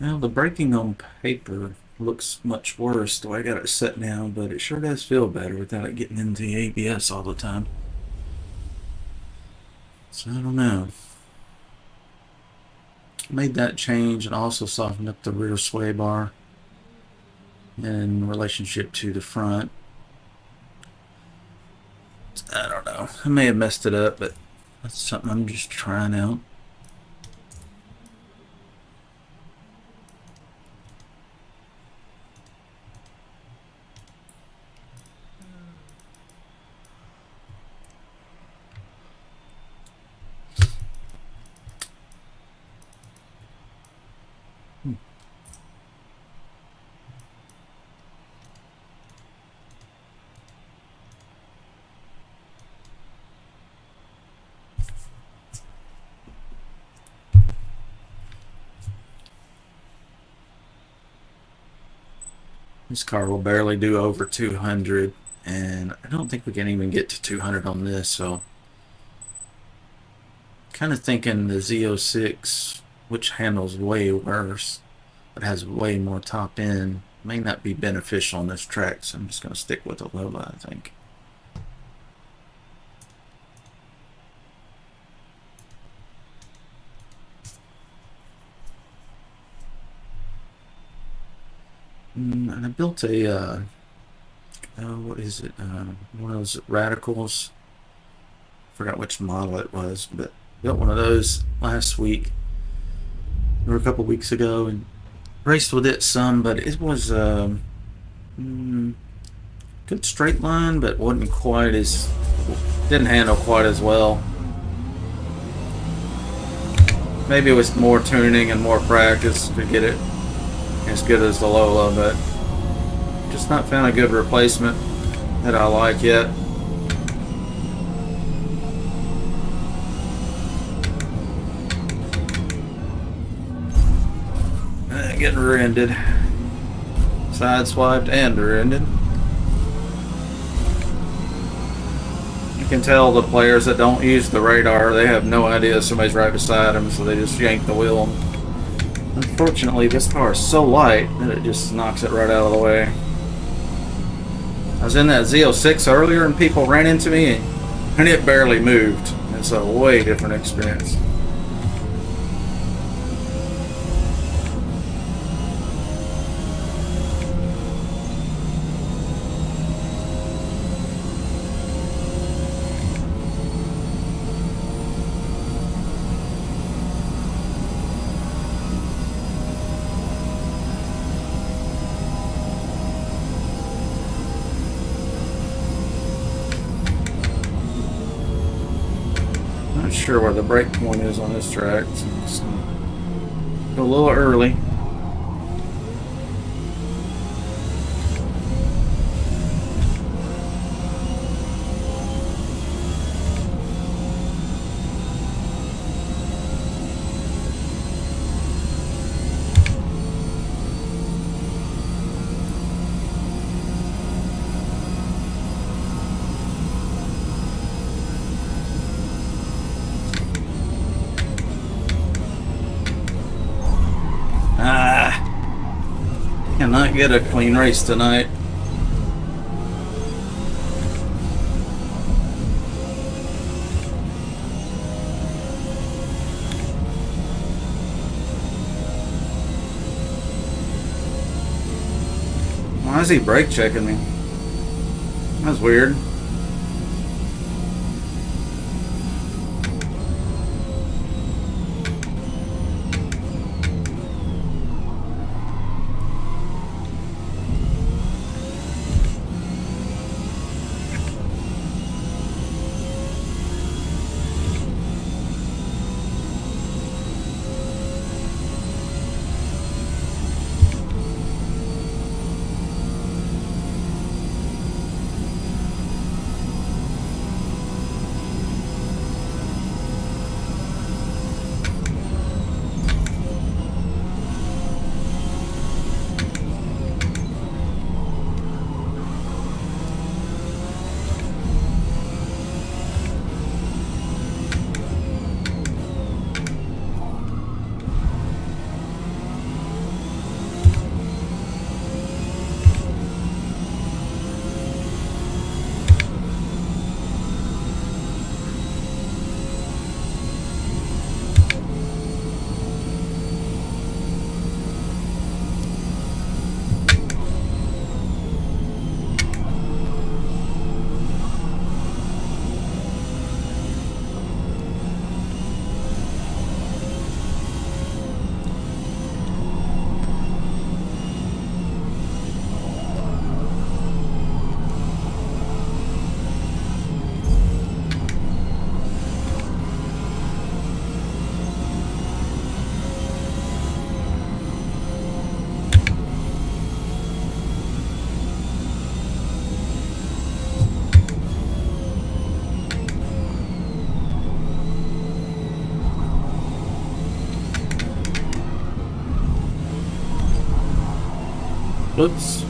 Well, the braking on paper looks much worse the way I got it set now, but it sure does feel better without it getting into the ABS all the time. So I don't know. Made that change and also softened up the rear sway bar in relationship to the front. I don't know. I may have messed it up, but that's something I'm just trying out. This car will barely do over 200, and I don't think we can even get to 200 on this, so kind of thinking the Z06, which handles way worse, but has way more top end, may not be beneficial on this track, so I'm just going to stick with the Lola, I think. And I built a, what is it, one of those Radicals. Forgot which model it was, but built one of those last week, or a couple weeks ago, and raced with it some, but it was good straight line, but wasn't quite as, didn't handle quite as well. Maybe it was more tuning and more practice to get it as good as the Lola, but just not found a good replacement that I like yet. Getting rear-ended, sideswiped and rear-ended. You can tell the players that don't use the radar, they have no idea somebody's right beside them, so they just yank the wheel. Unfortunately, this car is so light that it just knocks it right out of the way. I was in that Z06 earlier and people ran into me and it barely moved. It's a way different experience. Not sure where the brake point is on this track, so I'm just gonna go a little early. Cannot get a clean race tonight. Why is he brake checking me? That's weird. Whoops.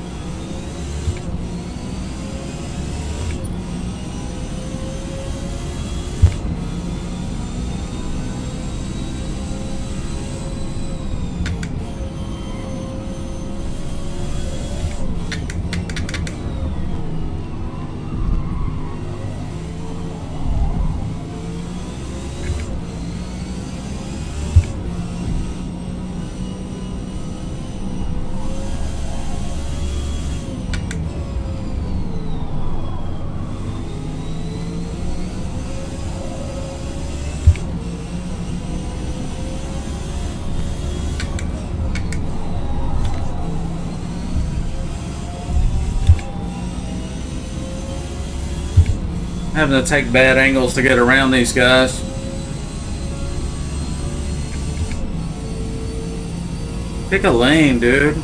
Having to take bad angles to get around these guys. Pick a lane, dude.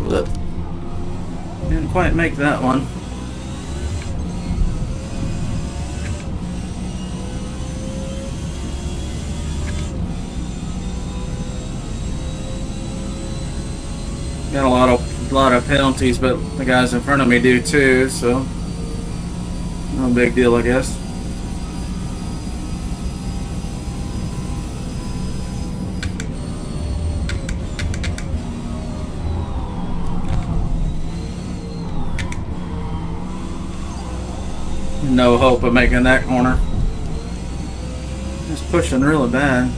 Look. Didn't quite make that one. Got a lot of penalties, but the guys in front of me do too, so no big deal, I guess. No hope of making that corner. Just pushing really bad.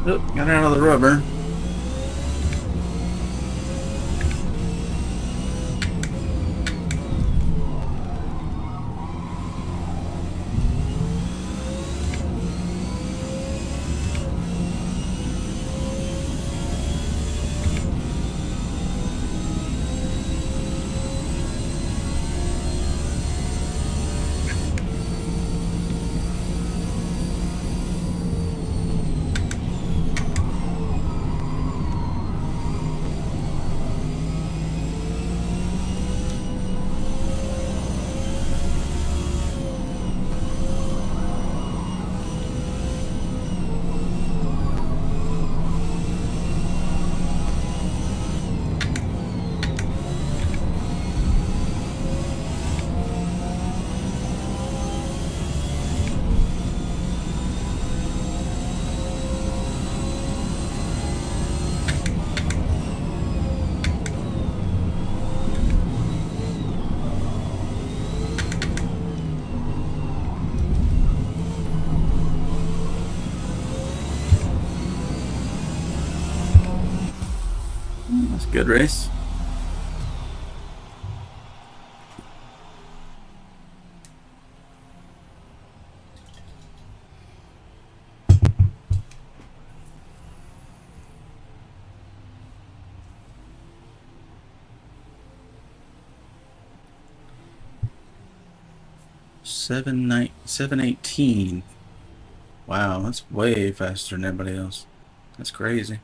Oop, got out of the rubber. That's a good race. Seven 7:18. Wow, that's way faster than everybody else. That's crazy.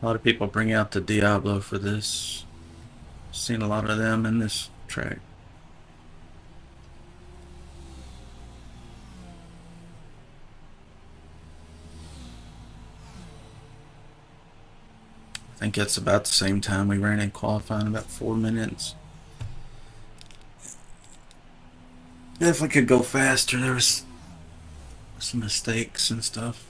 A lot of people bring out the Diablo for this. Seen a lot of them in this track. I think that's about the same time we ran in qualifying, about 4 minutes. Definitely could go faster. There was some mistakes and stuff.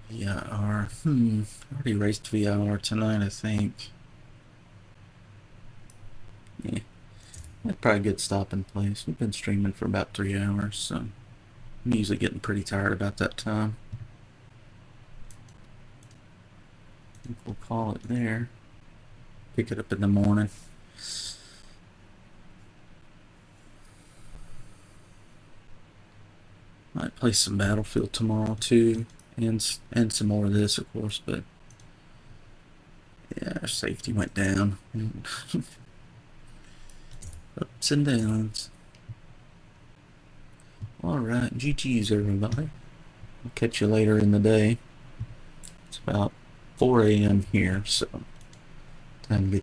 VIR. Already raced VIR tonight, I think. Yeah. That's probably a good stopping place. We've been streaming for about 3 hours, so I'm usually getting pretty tired about that time. I think we'll call it there. Pick it up in the morning. Might play some Battlefield tomorrow too, and some more of this, of course. But yeah, our safety went down. Ups and downs. All right, GG's everybody. I'll catch you later in the day. It's about 4 a.m. here, so time to get